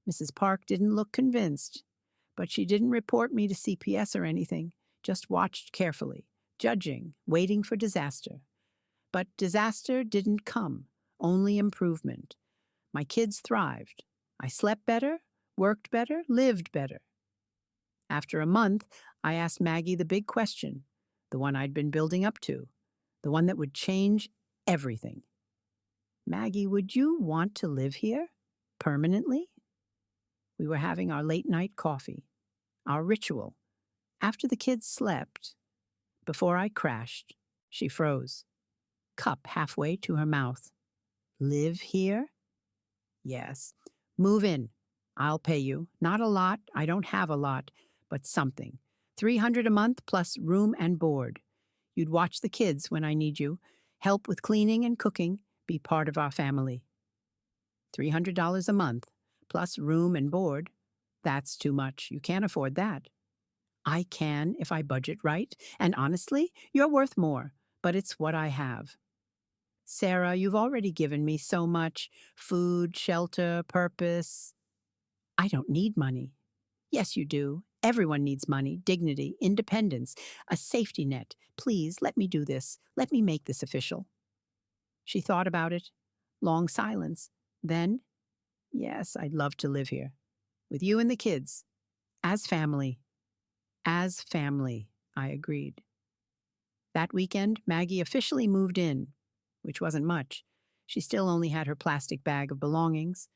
Mrs. Park didn't look convinced, but she didn't report me to CPS or anything, just watched carefully, judging, waiting for disaster. But disaster didn't come, only improvement. My kids thrived. I slept better, worked better, lived better. After a month, I asked Maggie the big question, the one I'd been building up to, the one that would change everything. "Maggie, would you want to live here? Permanently?" We were having our late-night coffee, our ritual. After the kids slept, before I crashed, she froze, cup halfway to her mouth. "Live here?" "Yes. Move in. I'll pay you. Not a lot. I don't have a lot, but something. 300 a month plus room and board. You'd watch the kids when I need you, help with cleaning and cooking, be part of our family." $300 a month plus room and board. That's too much. You can't afford that. "I can if I budget right, and honestly, you're worth more, but it's what I have." "Sarah, you've already given me so much. Food, shelter, purpose." "I don't need money." "Yes, you do. Everyone needs money, dignity, independence, a safety net. Please, let me do this. Let me make this official." She thought about it. Long silence. Then, "Yes, I'd love to live here. With you and the kids. As family." "As family," I agreed. That weekend, Maggie officially moved in, which wasn't much. She still only had her plastic bag of belongings,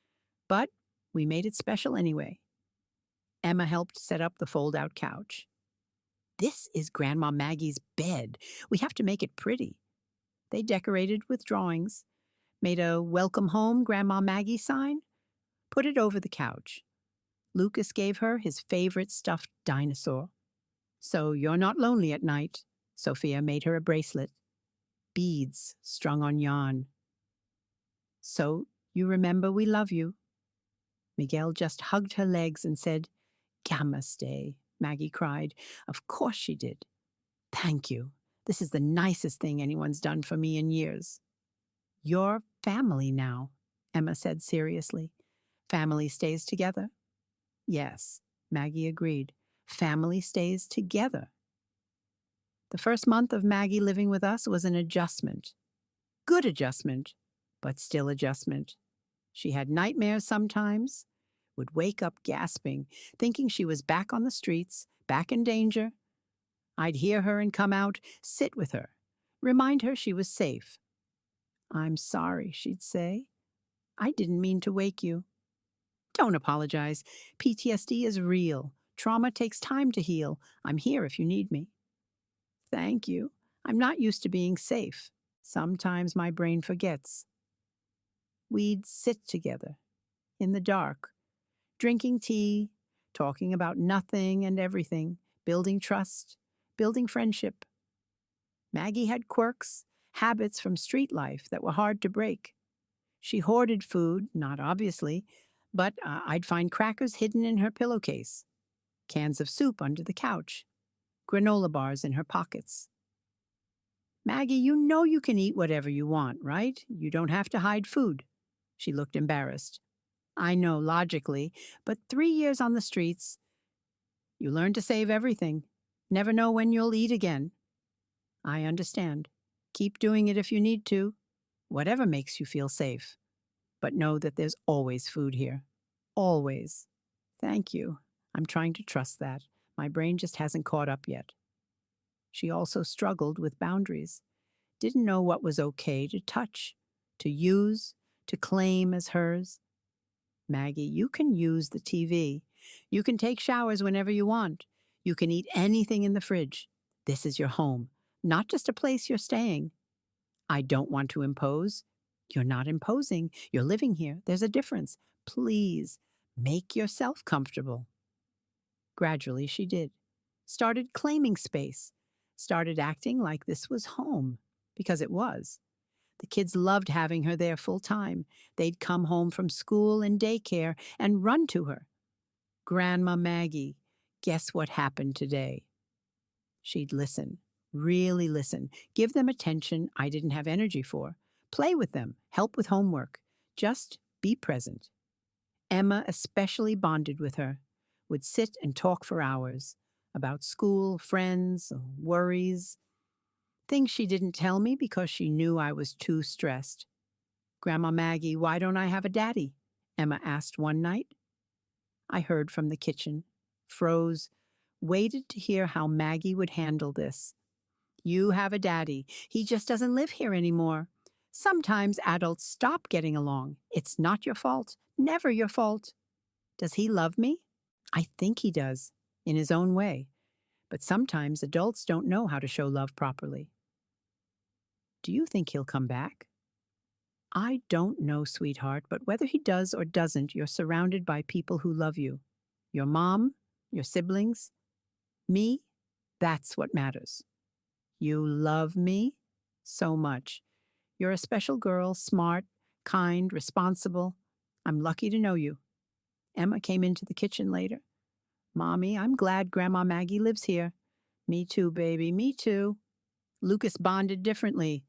but we made it special anyway. Emma helped set up the fold-out couch. "This is Grandma Maggie's bed. We have to make it pretty." They decorated with drawings. Made a welcome home Grandma Maggie sign, put it over the couch. Lucas gave her his favorite stuffed dinosaur. So you're not lonely at night. Sophia made her a bracelet. Beads strung on yarn. So you remember we love you. Miguel just hugged her legs and said, Namaste, Maggie cried. Of course she did. Thank you. This is the nicest thing anyone's done for me in years. You're family now, Emma said seriously. Family stays together. Yes, Maggie agreed. Family stays together. The first month of Maggie living with us was an adjustment. Good adjustment, but still adjustment. She had nightmares sometimes, would wake up gasping, thinking she was back on the streets, back in danger. I'd hear her and come out, sit with her, remind her she was safe. I'm sorry, she'd say. I didn't mean to wake you. Don't apologize. PTSD is real. Trauma takes time to heal. I'm here if you need me. Thank you. I'm not used to being safe. Sometimes my brain forgets. We'd sit together, in the dark, drinking tea, talking about nothing and everything, building trust, building friendship. Maggie had quirks, habits from street life that were hard to break. She hoarded food, not obviously, but I'd find crackers hidden in her pillowcase, cans of soup under the couch, granola bars in her pockets. Maggie, you know you can eat whatever you want, right? You don't have to hide food. She looked embarrassed. I know logically, but 3 years on the streets, you learn to save everything. Never know when you'll eat again. I understand. Keep doing it if you need to. Whatever makes you feel safe. But know that there's always food here. Always. Thank you. I'm trying to trust that. My brain just hasn't caught up yet. She also struggled with boundaries. Didn't know what was okay to touch, to use, to claim as hers. Maggie, you can use the TV. You can take showers whenever you want. You can eat anything in the fridge. This is your home, not just a place you're staying. I don't want to impose. You're not imposing. You're living here. There's a difference. Please, make yourself comfortable. Gradually, she did. Started claiming space. Started acting like this was home, because it was. The kids loved having her there full time. They'd come home from school and daycare and run to her. Grandma Maggie, guess what happened today? She'd listen, really listen, give them attention I didn't have energy for, play with them, help with homework, just be present. Emma especially bonded with her, would sit and talk for hours about school, friends, worries, things she didn't tell me because she knew I was too stressed. Grandma Maggie, why don't I have a daddy? Emma asked one night. I heard from the kitchen, froze, waited to hear how Maggie would handle this. You have a daddy. He just doesn't live here anymore. Sometimes adults stop getting along. It's not your fault. Never your fault. Does he love me? I think he does, in his own way. But sometimes adults don't know how to show love properly. Do you think he'll come back? I don't know, sweetheart, but whether he does or doesn't, you're surrounded by people who love you. Your mom, your siblings, me, that's what matters. You love me so much. You're a special girl, smart, kind, responsible. I'm lucky to know you. Emma came into the kitchen later. Mommy, I'm glad Grandma Maggie lives here. Me too, baby, me too. Lucas bonded differently.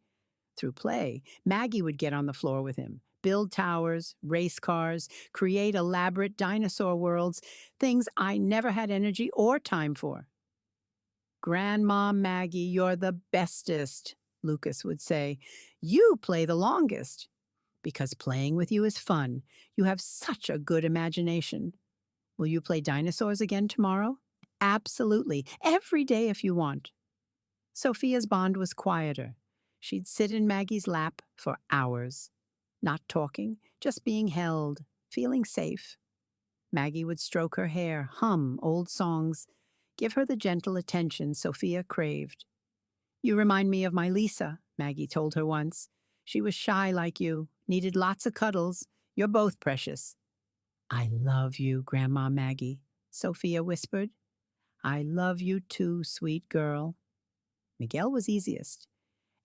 Through play, Maggie would get on the floor with him, build towers, race cars, create elaborate dinosaur worlds, things I never had energy or time for. Grandma Maggie, you're the bestest, Lucas would say. You play the longest. Because playing with you is fun. You have such a good imagination. Will you play dinosaurs again tomorrow? Absolutely. Every day if you want. Sophia's bond was quieter. She'd sit in Maggie's lap for hours, not talking, just being held, feeling safe. Maggie would stroke her hair, hum old songs, give her the gentle attention Sophia craved. You remind me of my Lisa, Maggie told her once. She was shy like you, Needed lots of cuddles. You're both precious. I love you, Grandma Maggie, Sophia whispered. I love you too, sweet girl. Miguel was easiest.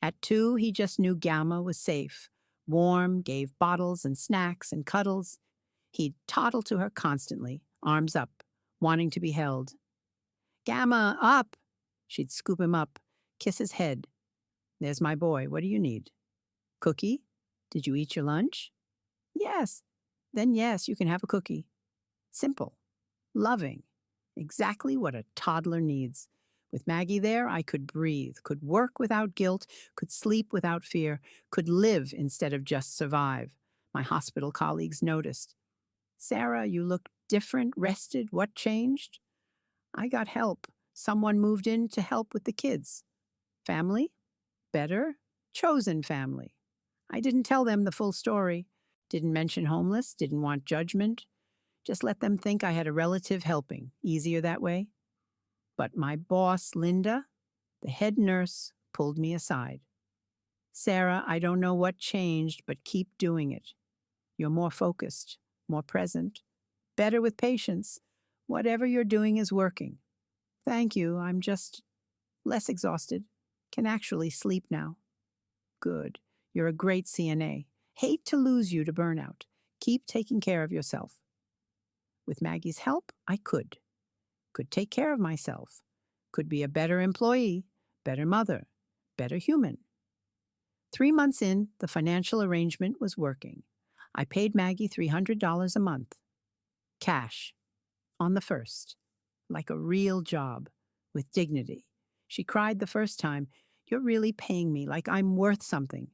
At 2, he just knew Gamma was safe. Warm, gave bottles and snacks and cuddles. He'd toddle to her constantly, arms up, wanting to be held. Gamma, up! She'd scoop him up, kiss his head. There's my boy. What do you need? Cookie? Did you eat your lunch? Yes. Then yes, you can have a cookie. Simple. Loving. Exactly what a toddler needs. With Maggie there, I could breathe, could work without guilt, could sleep without fear, could live instead of just survive. My hospital colleagues noticed. Sarah, you look different, rested. What changed? I got help. Someone moved in to help with the kids. Family? Better? Chosen family. I didn't tell them the full story. Didn't mention homeless, didn't want judgment. Just let them think I had a relative helping. Easier that way. But my boss, Linda, the head nurse, pulled me aside. Sarah, I don't know what changed, but keep doing it. You're more focused, more present, better with patience. Whatever you're doing is working. Thank you. I'm just less exhausted. Can actually sleep now. Good. You're a great CNA. Hate to lose you to burnout. Keep taking care of yourself. With Maggie's help, I could. Could take care of myself. Could be a better employee, better mother, better human. 3 months in, the financial arrangement was working. I paid Maggie $300 a month. Cash. On the first. Like a real job. With dignity. She cried the first time. You're really paying me like I'm worth something.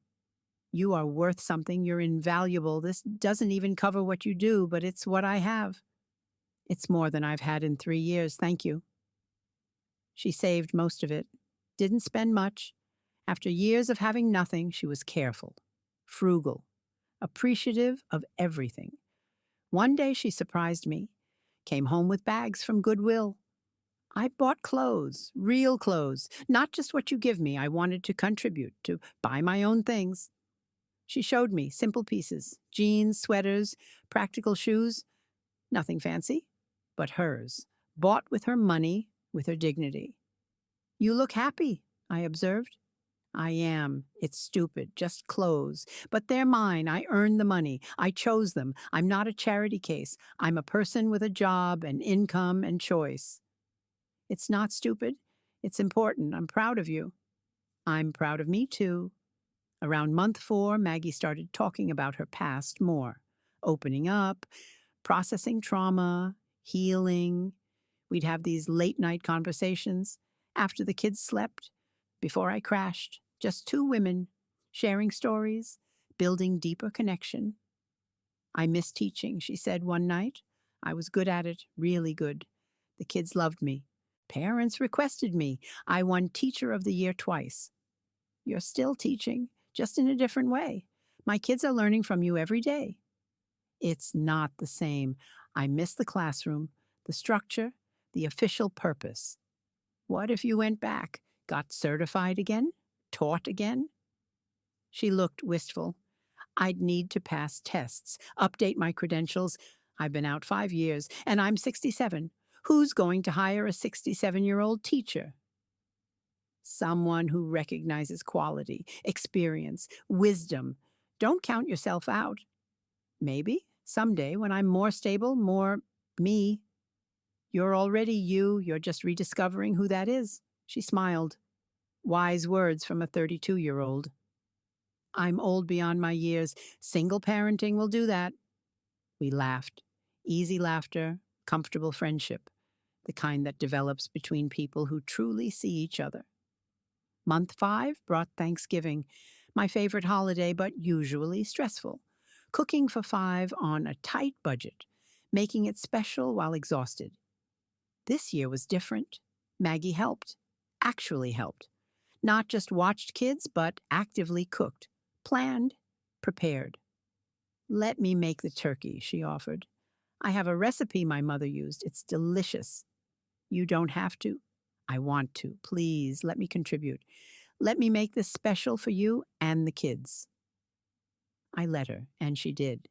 You are worth something. You're invaluable. This doesn't even cover what you do, but it's what I have. It's more than I've had in 3 years. Thank you. She saved most of it. Didn't spend much. After years of having nothing, she was careful, frugal, appreciative of everything. One day she surprised me. Came home with bags from Goodwill. I bought clothes, real clothes, not just what you give me. I wanted to contribute, to buy my own things. She showed me simple pieces, jeans, sweaters, practical shoes. Nothing fancy, but hers, bought with her money, with her dignity. You look happy, I observed. I am. It's stupid, just clothes. But they're mine. I earned the money. I chose them. I'm not a charity case. I'm a person with a job and income and choice. It's not stupid. It's important. I'm proud of you. I'm proud of me, too. Around month 4, Maggie started talking about her past more, opening up, processing trauma, healing. We'd have these late-night conversations after the kids slept, before I crashed, just 2 women, sharing stories, building deeper connection. I miss teaching, she said one night. I was good at it, really good. The kids loved me. Parents requested me. I won Teacher of the Year twice. You're still teaching, just in a different way. My kids are learning from you every day. It's not the same. I miss the classroom, the structure, the official purpose. What if you went back, got certified again, taught again? She looked wistful. I'd need to pass tests, update my credentials. I've been out 5 years, and I'm 67. Who's going to hire a 67-year-old teacher? Someone who recognizes quality, experience, wisdom. Don't count yourself out. Maybe, someday, when I'm more stable, more me. You're already you, you're just rediscovering who that is. She smiled. Wise words from a 32-year-old. I'm old beyond my years. Single parenting will do that. We laughed. Easy laughter, comfortable friendship. The kind that develops between people who truly see each other. Month 5 brought Thanksgiving, my favorite holiday, but usually stressful. Cooking for 5 on a tight budget, making it special while exhausted. This year was different. Maggie helped, actually helped. Not just watched kids, but actively cooked, planned, prepared. Let me make the turkey, she offered. I have a recipe my mother used. It's delicious. You don't have to. I want to. Please, let me contribute. Let me make this special for you and the kids. I let her, and she did.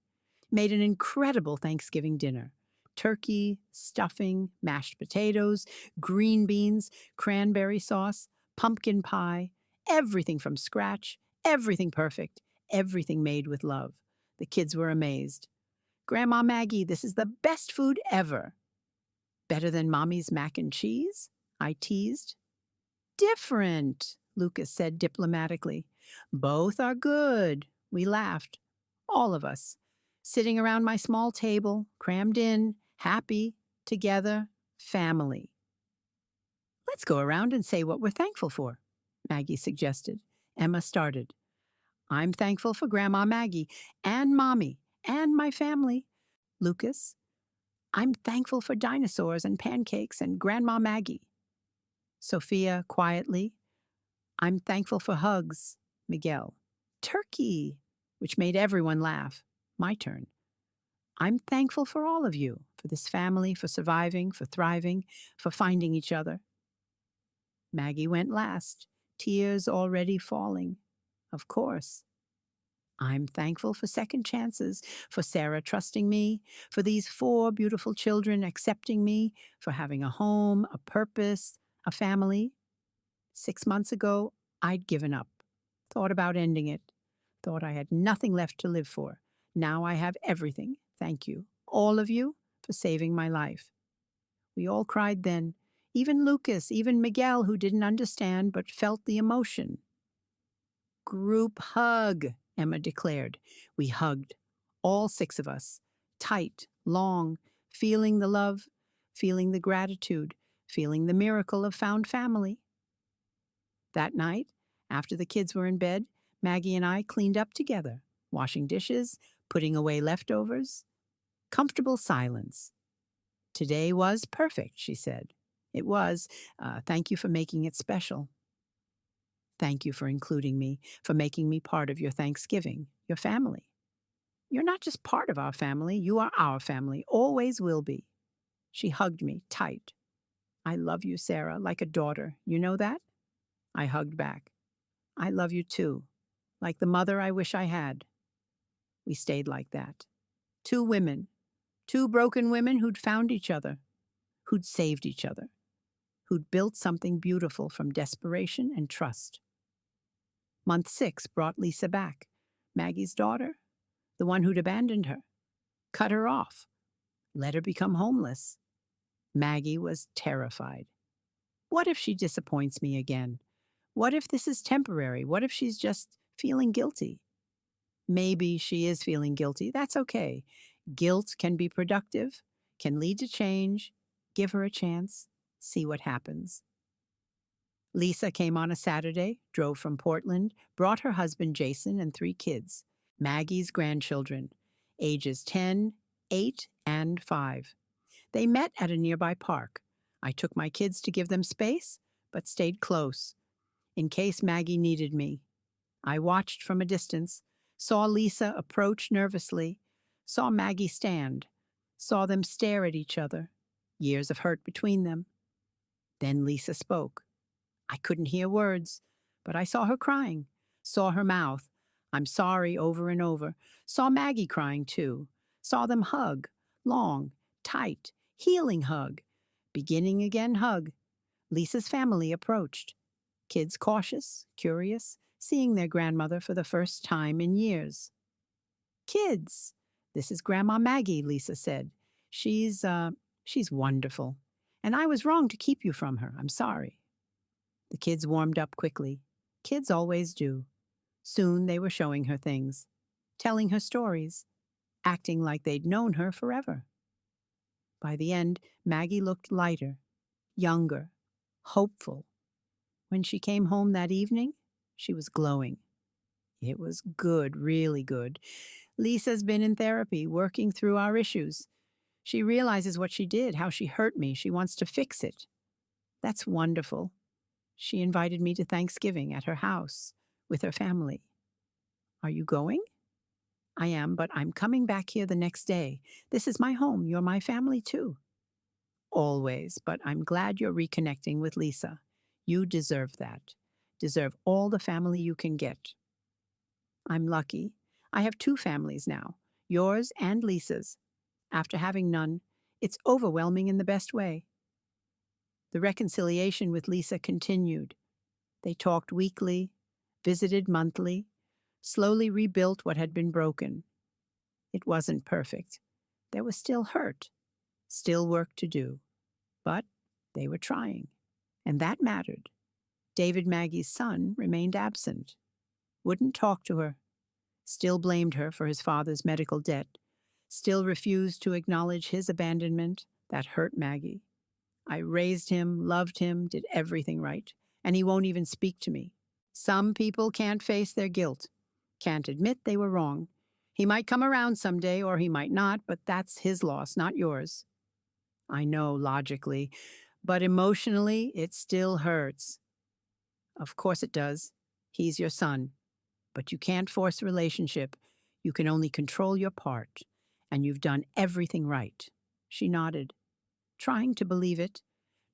Made an incredible Thanksgiving dinner. Turkey, stuffing, mashed potatoes, green beans, cranberry sauce, pumpkin pie, everything from scratch, everything perfect, everything made with love. The kids were amazed. Grandma Maggie, this is the best food ever. Better than Mommy's mac and cheese? I teased. Different, Lucas said diplomatically. Both are good. We laughed. All of us. Sitting around my small table, crammed in, happy, together, family. Let's go around and say what we're thankful for, Maggie suggested. Emma started. I'm thankful for Grandma Maggie and Mommy and my family. Lucas, I'm thankful for dinosaurs and pancakes and Grandma Maggie. Sophia, quietly, I'm thankful for hugs. Miguel, turkey, which made everyone laugh. My turn. I'm thankful for all of you, for this family, for surviving, for thriving, for finding each other. Maggie went last, tears already falling. Of course. I'm thankful for second chances, for Sarah trusting me, for these 4 beautiful children accepting me, for having a home, a purpose, a family. 6 months ago, I'd given up, thought about ending it, thought I had nothing left to live for. Now I have everything. Thank you, all of you, for saving my life. We all cried then, even Lucas, even Miguel, who didn't understand but felt the emotion. Group hug, Emma declared. We hugged, all 6 of us, tight, long, feeling the love, feeling the gratitude, feeling the miracle of found family. That night, after the kids were in bed, Maggie and I cleaned up together, washing dishes, putting away leftovers. Comfortable silence. Today was perfect, she said. It was. Thank you for making it special. Thank you for including me, for making me part of your Thanksgiving, your family. You're not just part of our family, you are our family, always will be. She hugged me tight. I love you, Sarah, like a daughter. You know that? I hugged back. I love you too, like the mother I wish I had. We stayed like that. 2 women, 2 broken women who'd found each other, who'd saved each other, who'd built something beautiful from desperation and trust. Month 6 brought Lisa back, Maggie's daughter, the one who'd abandoned her, cut her off, let her become homeless. Maggie was terrified. What if she disappoints me again? What if this is temporary? What if she's just feeling guilty? Maybe she is feeling guilty. That's okay. Guilt can be productive, can lead to change. Give her a chance. See what happens. Lisa came on a Saturday, drove from Portland, brought her husband Jason and 3 kids, Maggie's grandchildren, ages 10, 8, and 5. They met at a nearby park. I took my kids to give them space, but stayed close, in case Maggie needed me. I watched from a distance, saw Lisa approach nervously, saw Maggie stand, saw them stare at each other, years of hurt between them. Then Lisa spoke. I couldn't hear words, but I saw her crying, saw her mouth, I'm sorry over and over, saw Maggie crying too, saw them hug, long, tight, healing hug, beginning again hug. Lisa's family approached. Kids cautious, curious, seeing their grandmother for the first time in years. Kids, this is Grandma Maggie, Lisa said. She's wonderful. And I was wrong to keep you from her. I'm sorry. The kids warmed up quickly. Kids always do. Soon they were showing her things, telling her stories, acting like they'd known her forever. By the end, Maggie looked lighter, younger, hopeful. When she came home that evening, she was glowing. It was good, really good. Lisa's been in therapy, working through our issues. She realizes what she did, how she hurt me. She wants to fix it. That's wonderful. She invited me to Thanksgiving at her house with her family. Are you going? I am, but I'm coming back here the next day. This is my home. You're my family too. Always, but I'm glad you're reconnecting with Lisa. You deserve that. Deserve all the family you can get. I'm lucky. I have two families now, yours and Lisa's. After having none, it's overwhelming in the best way. The reconciliation with Lisa continued. They talked weekly, visited monthly, slowly rebuilt what had been broken. It wasn't perfect. There was still hurt, still work to do. But they were trying, and that mattered. David Maggie's son remained absent, wouldn't talk to her, still blamed her for his father's medical debt, still refused to acknowledge his abandonment. That hurt Maggie. I raised him, loved him, did everything right, and he won't even speak to me. Some people can't face their guilt, can't admit they were wrong. He might come around someday, or he might not, but that's his loss, not yours. I know logically, but emotionally, it still hurts. Of course it does. He's your son. But you can't force a relationship. You can only control your part. And you've done everything right. She nodded, trying to believe it,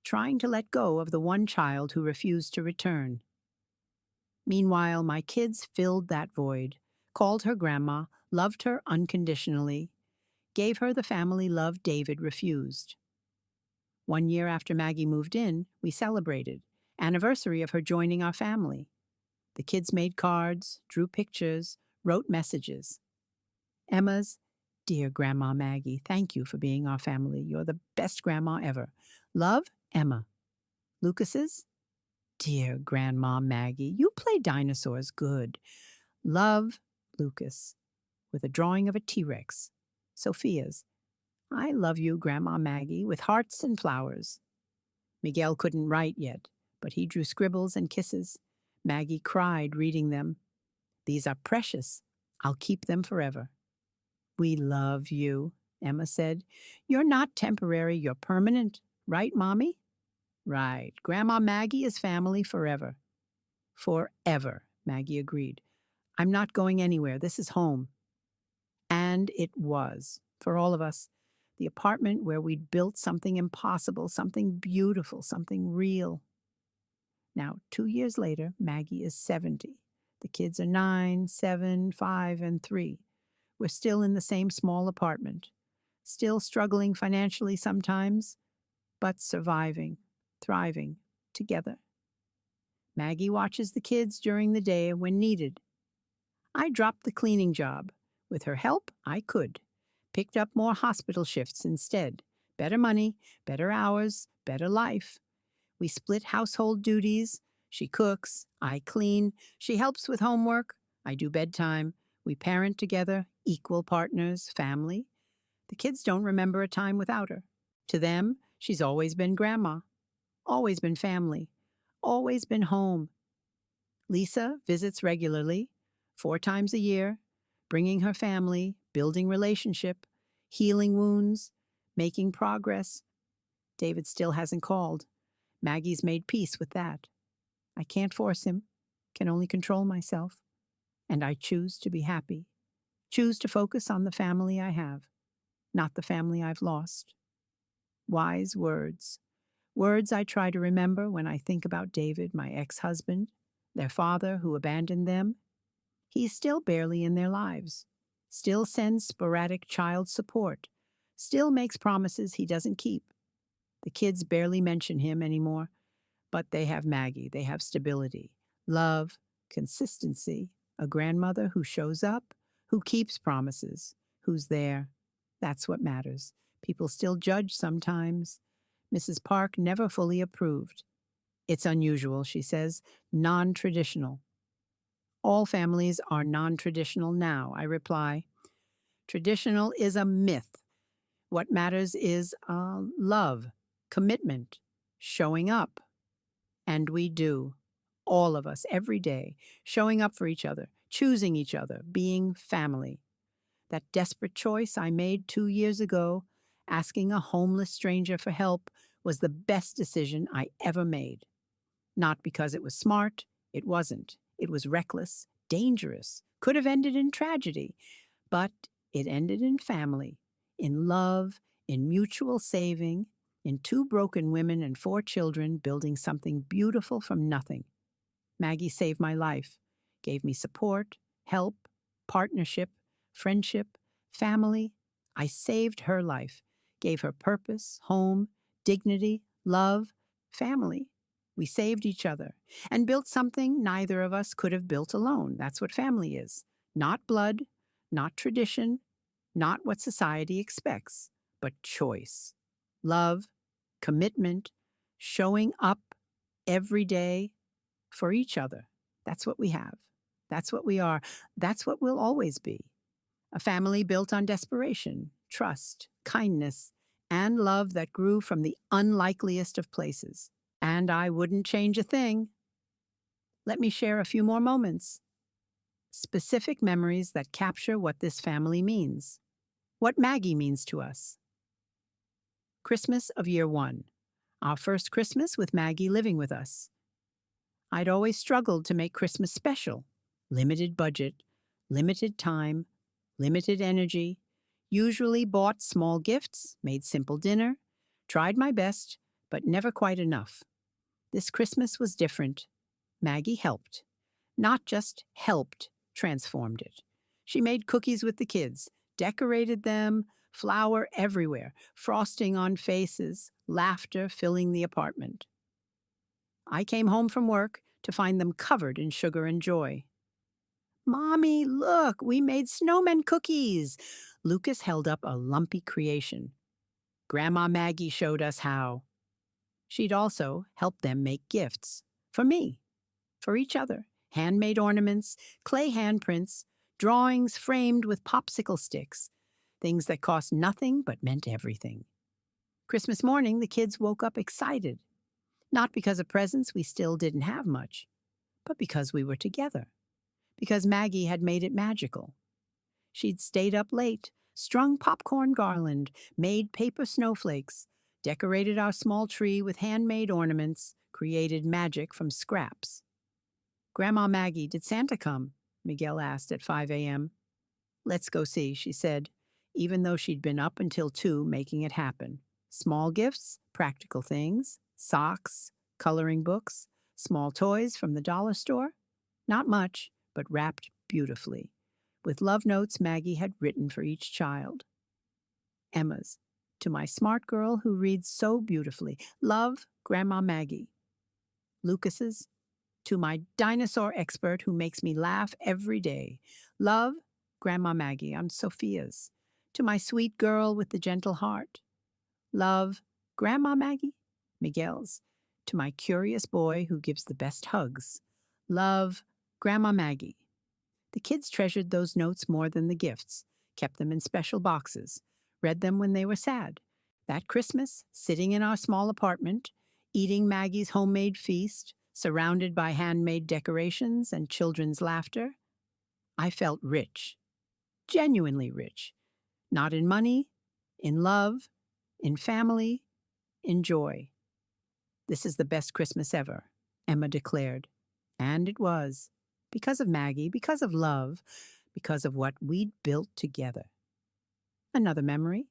trying to let go of the one child who refused to return. Meanwhile, my kids filled that void, called her grandma, loved her unconditionally, gave her the family love David refused. 1 year after Maggie moved in, we celebrated, anniversary of her joining our family. The kids made cards, drew pictures, wrote messages. Emma's, "Dear Grandma Maggie, thank you for being our family. You're the best grandma ever. Love, Emma." Lucas's, "Dear Grandma Maggie, you play dinosaurs good. Love, Lucas," with a drawing of a T-Rex. Sophia's, "I love you, Grandma Maggie," with hearts and flowers. Miguel couldn't write yet, but he drew scribbles and kisses. Maggie cried reading them. "These are precious. I'll keep them forever." "We love you," Emma said. "You're not temporary, you're permanent. Right, Mommy?" "Right. Grandma Maggie is family forever." "Forever," Maggie agreed. "I'm not going anywhere. This is home." And it was, for all of us. The apartment where we'd built something impossible, something beautiful, something real. Now, 2 years later, Maggie is 70. The kids are 9, 7, 5, and 3. We're still in the same small apartment, still struggling financially sometimes, but surviving, thriving, together. Maggie watches the kids during the day when needed. I dropped the cleaning job. With her help, I could. Picked up more hospital shifts instead. Better money, better hours, better life. We split household duties. She cooks, I clean. She helps with homework. I do bedtime. We parent together, equal partners, family. The kids don't remember a time without her. To them, she's always been grandma, always been family, always been home. Lisa visits regularly, 4 times a year, bringing her family, building relationship, healing wounds, making progress. David still hasn't called. Maggie's made peace with that. I can't force him, can only control myself. And I choose to be happy, choose to focus on the family I have, not the family I've lost. Wise words. Words I try to remember when I think about David, my ex-husband, their father who abandoned them. He's still barely in their lives, still sends sporadic child support, still makes promises he doesn't keep. The kids barely mention him anymore, but they have Maggie, they have stability, love, consistency, a grandmother who shows up, who keeps promises, who's there. That's what matters. People still judge sometimes. Mrs. Park never fully approved. "It's unusual," she says, "non-traditional." "All families are non-traditional now," I reply. "Traditional is a myth. What matters is love, commitment, showing up." And we do. All of us, every day, showing up for each other, choosing each other, being family. That desperate choice I made 2 years ago, asking a homeless stranger for help, was the best decision I ever made. Not because it was smart, it wasn't. It was reckless, dangerous, could have ended in tragedy, but it ended in family, in love, in mutual saving, in 2 broken women and 4 children building something beautiful from nothing. Maggie saved my life, gave me support, help, partnership, friendship, family. I saved her life, gave her purpose, home, dignity, love, family. We saved each other and built something neither of us could have built alone. That's what family is. Not blood, not tradition, not what society expects, but choice, love, commitment, showing up every day for each other. That's what we have. That's what we are. That's what we'll always be. A family built on desperation, trust, kindness, and love that grew from the unlikeliest of places. And I wouldn't change a thing. Let me share a few more moments. Specific memories that capture what this family means. What Maggie means to us. Christmas of year one. Our first Christmas with Maggie living with us. I'd always struggled to make Christmas special. Limited budget, limited time, limited energy. Usually bought small gifts, made simple dinner, tried my best, but never quite enough. This Christmas was different. Maggie helped. Not just helped, transformed it. She made cookies with the kids, decorated them, flour everywhere, frosting on faces, laughter filling the apartment. I came home from work to find them covered in sugar and joy. "Mommy, look, we made snowman cookies." Lucas held up a lumpy creation. Grandma Maggie showed us how. She'd also helped them make gifts. For me, for each other. Handmade ornaments, clay handprints, drawings framed with popsicle sticks. Things that cost nothing but meant everything. Christmas morning, the kids woke up excited. Not because of presents, we still didn't have much, but because we were together. Because Maggie had made it magical. She'd stayed up late, strung popcorn garland, made paper snowflakes, decorated our small tree with handmade ornaments, created magic from scraps. "Grandma Maggie, did Santa come?" Miguel asked at 5 a.m. "Let's go see," she said, even though she'd been up until 2 making it happen. Small gifts, practical things, socks, coloring books, small toys from the dollar store. Not much, but wrapped beautifully, with love notes Maggie had written for each child. Emma's, "To my smart girl who reads so beautifully. Love, Grandma Maggie." Lucas's, "To my dinosaur expert who makes me laugh every day. Love, Grandma Maggie." On Sophia's, "To my sweet girl with the gentle heart. Love, Grandma Maggie." Miguel's, "To my curious boy who gives the best hugs. Love, Grandma Maggie." The kids treasured those notes more than the gifts, kept them in special boxes, read them when they were sad. That Christmas, sitting in our small apartment, eating Maggie's homemade feast, surrounded by handmade decorations and children's laughter, I felt rich, genuinely rich, not in money, in love, in family, in joy. "This is the best Christmas ever," Emma declared. And it was, because of Maggie, because of love, because of what we'd built together. Another memory,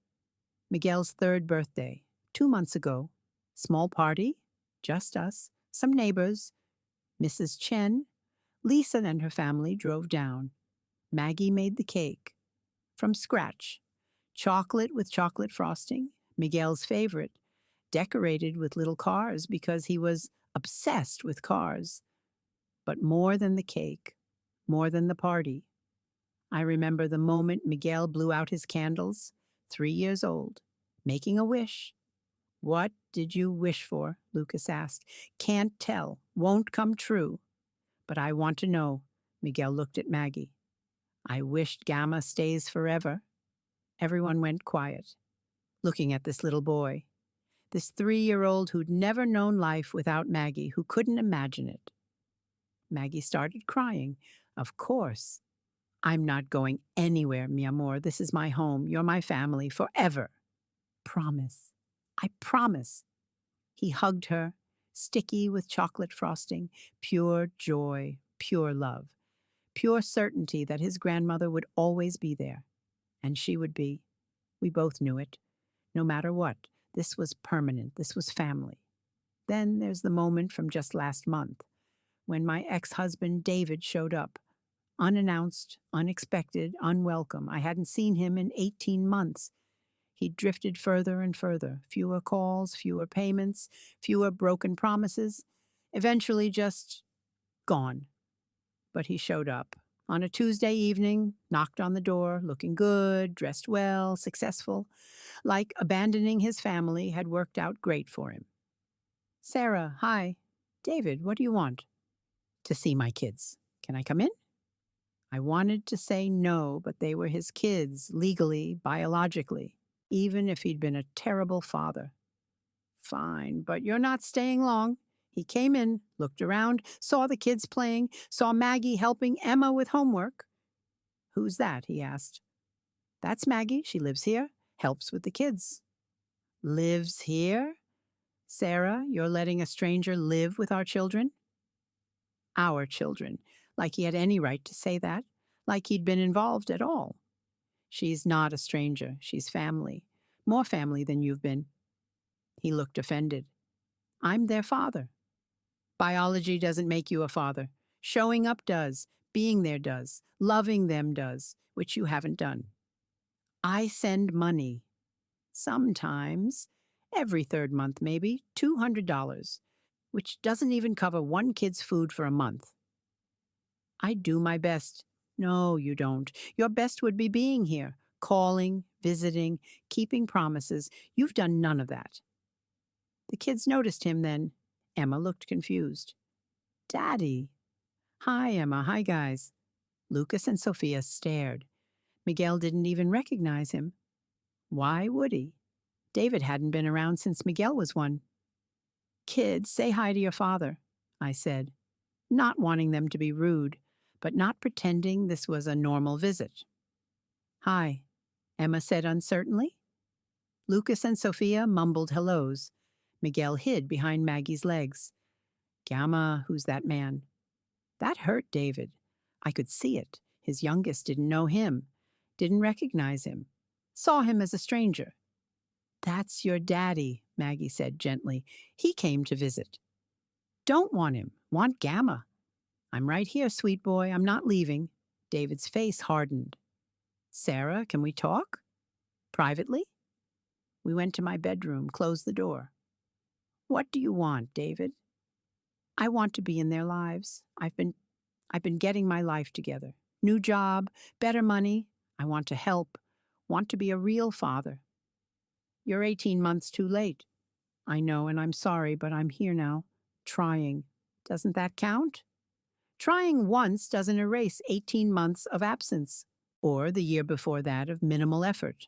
Miguel's 3rd birthday, 2 months ago. Small party, just us, some neighbors. Mrs. Chen, Lisa and her family drove down. Maggie made the cake. From scratch. Chocolate with chocolate frosting, Miguel's favorite. Decorated with little cars because he was obsessed with cars. But more than the cake, more than the party. I remember the moment Miguel blew out his candles, 3 years old, making a wish. "What did you wish for?" Lucas asked. "Can't tell, won't come true. But I want to know." Miguel looked at Maggie. "I wished Gamma stays forever." Everyone went quiet, looking at this little boy. This 3-year-old who'd never known life without Maggie, who couldn't imagine it. Maggie started crying. "Of course. I'm not going anywhere, mi amor. This is my home. You're my family forever. Promise. I promise." He hugged her, sticky with chocolate frosting, pure joy, pure love, pure certainty that his grandmother would always be there. And she would be. We both knew it. No matter what, this was permanent. This was family. Then there's the moment from just last month, when my ex-husband David showed up. Unannounced, unexpected, unwelcome. I hadn't seen him in 18 months. He drifted further and further. Fewer calls, fewer payments, fewer broken promises. Eventually just gone. But he showed up. On a Tuesday evening, knocked on the door, looking good, dressed well, successful, like abandoning his family had worked out great for him. Sarah, hi. David, what do you want? To see my kids. Can I come in? I wanted to say no, but they were his kids, legally, biologically, even if he'd been a terrible father. Fine, but you're not staying long. He came in, looked around, saw the kids playing, saw Maggie helping Emma with homework. Who's that? He asked. That's Maggie. She lives here, helps with the kids. Lives here? Sarah, you're letting a stranger live with our children? Our children. Like he had any right to say that. Like he'd been involved at all. She's not a stranger. She's family. More family than you've been. He looked offended. I'm their father. Biology doesn't make you a father. Showing up does. Being there does. Loving them does, which you haven't done. I send money. Sometimes. Every third month, maybe. $200, which doesn't even cover one kid's food for a month. I do my best. No, you don't. Your best would be being here, calling, visiting, keeping promises. You've done none of that. The kids noticed him then. Emma looked confused. Daddy. Hi, Emma. Hi, guys. Lucas and Sophia stared. Miguel didn't even recognize him. Why would he? David hadn't been around since Miguel was one. Kids, say hi to your father, I said, not wanting them to be rude, but not pretending this was a normal visit. Hi, Emma said uncertainly. Lucas and Sophia mumbled hellos. Miguel hid behind Maggie's legs. Gamma, who's that man? That hurt David. I could see it. His youngest didn't know him, didn't recognize him, saw him as a stranger. That's your daddy, Maggie said gently. He came to visit. Don't want him. Want Gamma. I'm right here, sweet boy. I'm not leaving. David's face hardened. Sarah, can we talk? Privately? We went to my bedroom, closed the door. What do you want, David? I want to be in their lives. I've been getting my life together. New job, better money. I want to help. Want to be a real father. You're 18 months too late. I know, and I'm sorry, but I'm here now. Trying. Doesn't that count? Trying once doesn't erase 18 months of absence, or the year before that of minimal effort.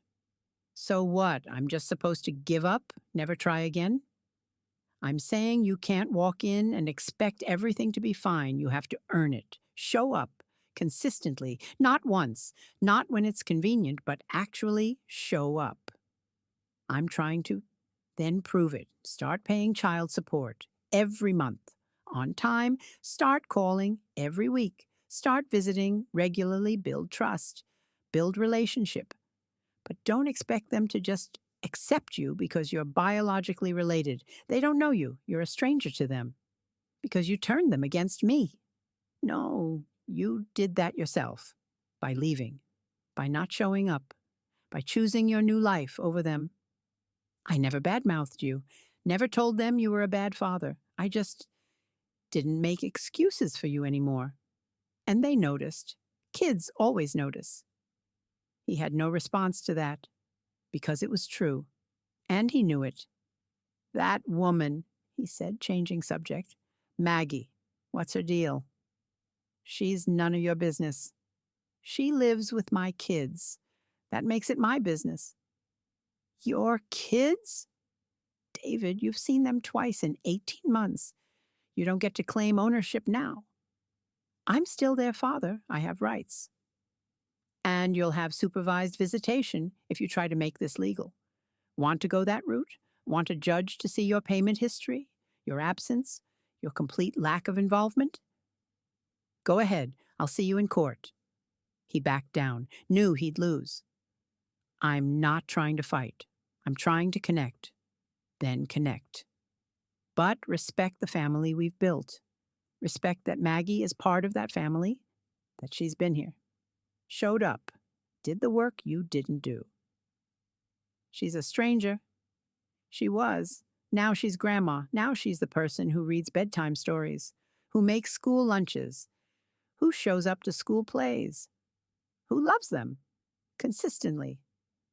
So what? I'm just supposed to give up? Never try again? I'm saying you can't walk in and expect everything to be fine. You have to earn it. Show up. Consistently. Not once. Not when it's convenient, but actually show up. I'm trying to. Then prove it. Start paying child support. Every month. On time. Start calling. Every week. Start visiting. Regularly. Build trust. Build relationship. But don't expect them to just accept you because you're biologically related. They don't know you. You're a stranger to them. Because you turned them against me. No, you did that yourself. By leaving. By not showing up. By choosing your new life over them. I never badmouthed you. Never told them you were a bad father. I just didn't make excuses for you anymore. And they noticed. Kids always notice. He had no response to that. Because it was true. And he knew it. That woman, he said, changing subject. Maggie, what's her deal? She's none of your business. She lives with my kids. That makes it my business. Your kids? David, you've seen them twice in 18 months. You don't get to claim ownership now. I'm still their father. I have rights. And you'll have supervised visitation if you try to make this legal. Want to go that route? Want a judge to see your payment history, your absence, your complete lack of involvement? Go ahead. I'll see you in court. He backed down, knew he'd lose. I'm not trying to fight. I'm trying to connect. Then connect. But respect the family we've built. Respect that Maggie is part of that family, that she's been here, showed up, did the work you didn't do. She's a stranger. She was. Now she's grandma. Now she's the person who reads bedtime stories, who makes school lunches, who shows up to school plays, who loves them consistently,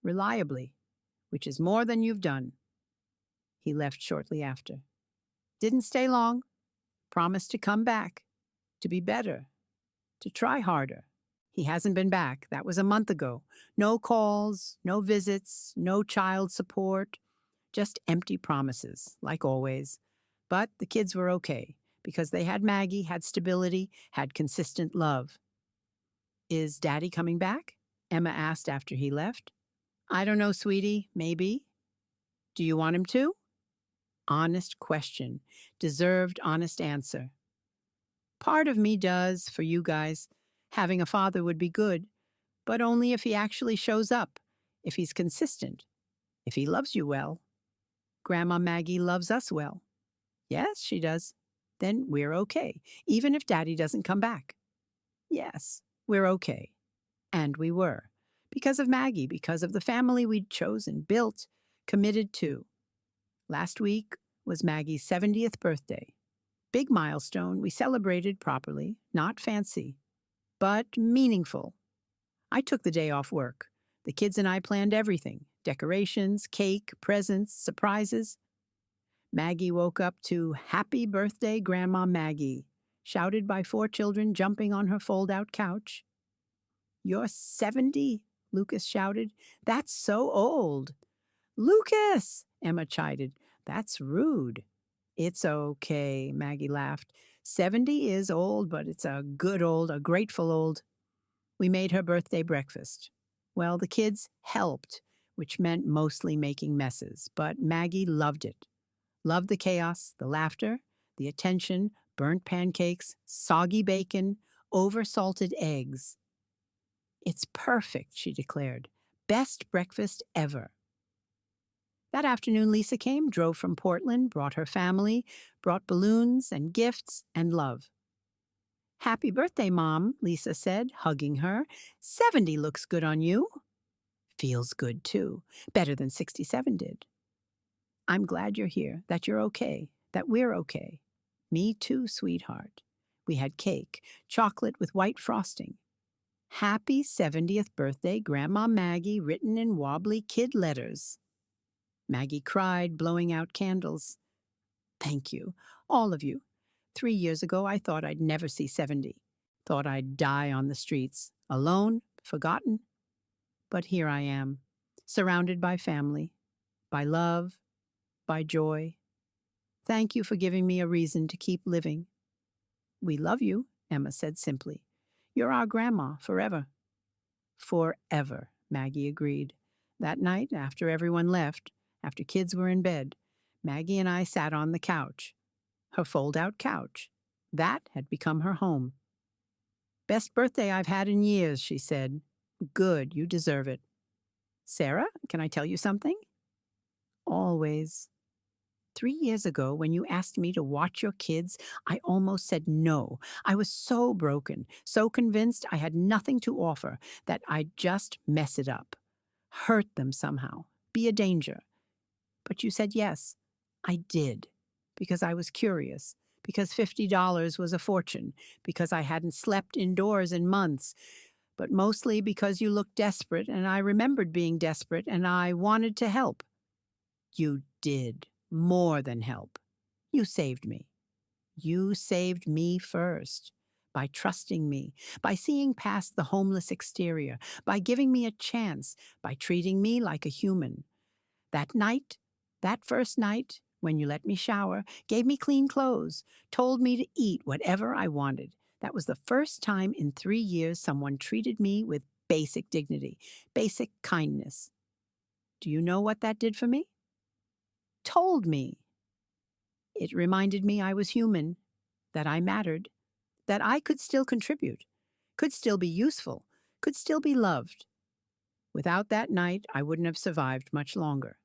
reliably, which is more than you've done. He left shortly after. Didn't stay long. Promised to come back, to be better, to try harder. He hasn't been back. That was a month ago. No calls, no visits, no child support, just empty promises, like always. But the kids were okay, because they had Maggie, had stability, had consistent love. Is Daddy coming back? Emma asked after he left. I don't know, sweetie. Maybe. Do you want him to? Honest question. Deserved honest answer. Part of me does, for you guys. Having a father would be good, but only if he actually shows up, if he's consistent, if he loves you well. Grandma Maggie loves us well. Yes, she does. Then we're okay, even if Daddy doesn't come back. Yes, we're okay. And we were. Because of Maggie, because of the family we'd chosen, built, committed to. Last week was Maggie's 70th birthday. Big milestone we celebrated properly, not fancy, but meaningful. I took the day off work. The kids and I planned everything: decorations, cake, presents, surprises. Maggie woke up to "Happy Birthday, Grandma Maggie," shouted by 4 children jumping on her fold-out couch. You're 70? Lucas shouted. That's so old. Lucas, Emma chided. That's rude. It's okay, Maggie laughed. 70 is old, but it's a good old, a grateful old. We made her birthday breakfast. Well, the kids helped, which meant mostly making messes, but Maggie loved it. Loved the chaos, the laughter, the attention, burnt pancakes, soggy bacon, over-salted eggs. It's perfect, she declared. Best breakfast ever. That afternoon, Lisa came, drove from Portland, brought her family, brought balloons and gifts and love. Happy birthday, Mom, Lisa said, hugging her. 70 looks good on you. Feels good, too. Better than 67 did. I'm glad you're here, that you're okay, that we're okay. Me too, sweetheart. We had cake, chocolate with white frosting. Happy 70th birthday, Grandma Maggie, written in wobbly kid letters. Maggie cried, blowing out candles. Thank you, all of you. 3 years ago, I thought I'd never see 70. Thought I'd die on the streets, alone, forgotten. But here I am, surrounded by family, by love, by joy. Thank you for giving me a reason to keep living. We love you, Emma said simply. You're our grandma forever. Forever, Maggie agreed. That night, after everyone left, after kids were in bed, Maggie and I sat on the couch, her fold-out couch. That had become her home. Best birthday I've had in years, she said. Good, you deserve it. Sarah, can I tell you something? Always. 3 years ago, when you asked me to watch your kids, I almost said no. I was so broken, so convinced I had nothing to offer, that I'd just mess it up, hurt them somehow, be a danger. But you said yes. I did, because I was curious, because $50 was a fortune, because I hadn't slept indoors in months, but mostly because you looked desperate, and I remembered being desperate, and I wanted to help. You did. More than help. You saved me. You saved me first, by trusting me, by seeing past the homeless exterior, by giving me a chance, by treating me like a human. That night, that first night, when you let me shower, gave me clean clothes, told me to eat whatever I wanted. That was the first time in 3 years someone treated me with basic dignity, basic kindness. Do you know what that did for me? Told me. It reminded me I was human, that I mattered, that I could still contribute, could still be useful, could still be loved. Without that night, I wouldn't have survived much longer.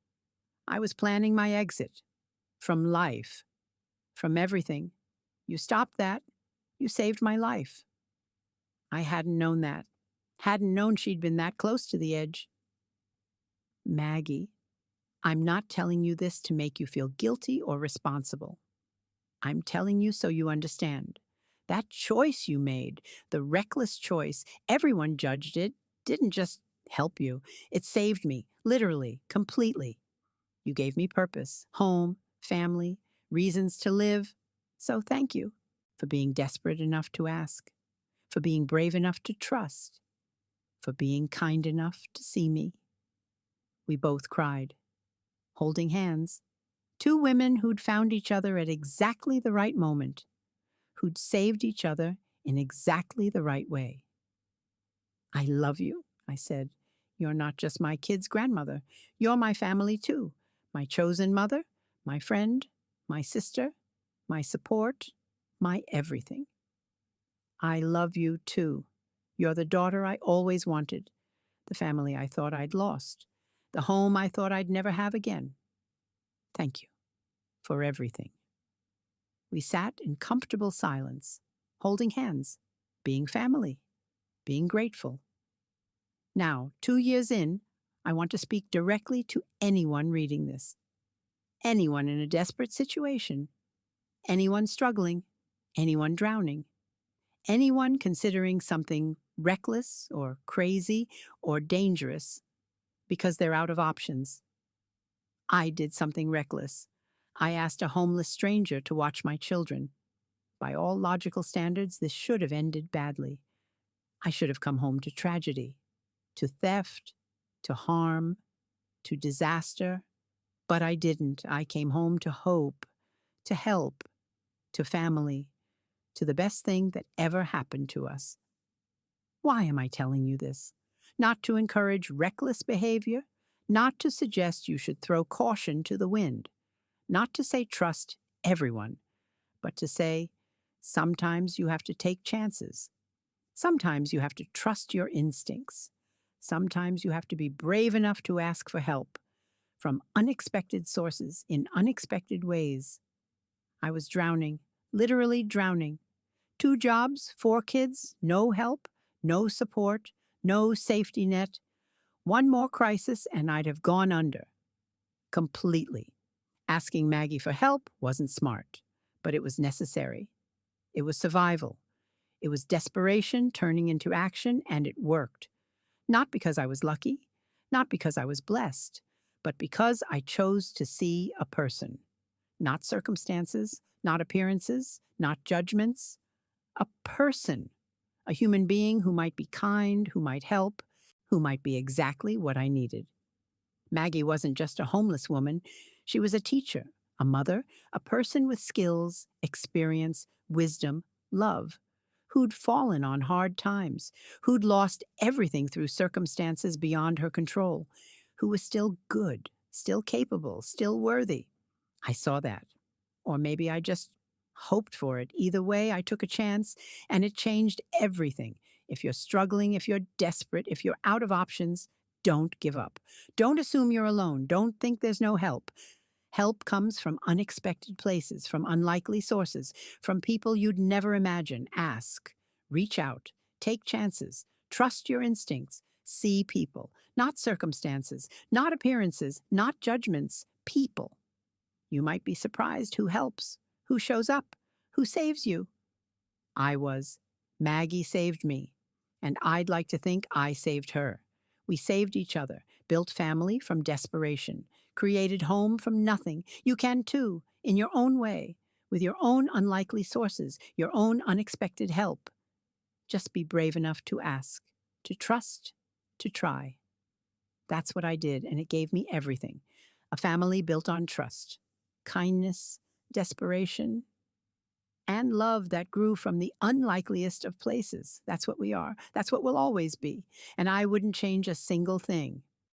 I was planning my exit. From life. From everything. You stopped that. You saved my life. I hadn't known that. Hadn't known she'd been that close to the edge. Maggie, I'm not telling you this to make you feel guilty or responsible. I'm telling you so you understand. That choice you made, the reckless choice, everyone judged it, didn't just help you. It saved me, literally, completely. You gave me purpose, home, family, reasons to live. So thank you for being desperate enough to ask, for being brave enough to trust, for being kind enough to see me. We both cried, holding hands. Two women who'd found each other at exactly the right moment, who'd saved each other in exactly the right way. I love you, I said. You're not just my kid's grandmother. You're my family too. My chosen mother, my friend, my sister, my support, my everything. I love you too. You're the daughter I always wanted, the family I thought I'd lost, the home I thought I'd never have again. Thank you for everything. We sat in comfortable silence, holding hands, being family, being grateful. Now, 2 years in, I want to speak directly to anyone reading this, anyone in a desperate situation, anyone struggling, anyone drowning, anyone considering something reckless or crazy or dangerous because they're out of options. I did something reckless. I asked a homeless stranger to watch my children. By all logical standards, this should have ended badly. I should have come home to tragedy, to theft, to harm, to disaster. But I didn't. I came home to hope, to help, to family, to the best thing that ever happened to us. Why am I telling you this? Not to encourage reckless behavior, not to suggest you should throw caution to the wind, not to say trust everyone, but to say sometimes you have to take chances. Sometimes you have to trust your instincts. Sometimes you have to be brave enough to ask for help from unexpected sources in unexpected ways. I was drowning, literally drowning. 2 jobs, 4 kids, no help, no support, no safety net. One more crisis and I'd have gone under. Completely. Asking Maggie for help wasn't smart, but it was necessary. It was survival. It was desperation turning into action, and it worked. Not because I was lucky, not because I was blessed, but because I chose to see a person. Not circumstances, not appearances, not judgments. A person. A human being who might be kind, who might help, who might be exactly what I needed. Maggie wasn't just a homeless woman. She was a teacher, a mother, a person with skills, experience, wisdom, love, who'd fallen on hard times, who'd lost everything through circumstances beyond her control, who was still good, still capable, still worthy. I saw that. Or maybe I just hoped for it. Either way, I took a chance, and it changed everything. If you're struggling, if you're desperate, if you're out of options, don't give up. Don't assume you're alone. Don't think there's no help. Help comes from unexpected places, from unlikely sources, from people you'd never imagine. Ask, reach out, take chances, trust your instincts, see people, not circumstances, not appearances, not judgments, people. You might be surprised who helps, who shows up, who saves you. I was. Maggie saved me. And I'd like to think I saved her. We saved each other, built family from desperation, created home from nothing. You can too, in your own way, with your own unlikely sources, your own unexpected help. Just be brave enough to ask, to trust, to try. That's what I did, and it gave me everything. A family built on trust, kindness, desperation, and love that grew from the unlikeliest of places. That's what we are. That's what we'll always be. And I wouldn't change a single thing.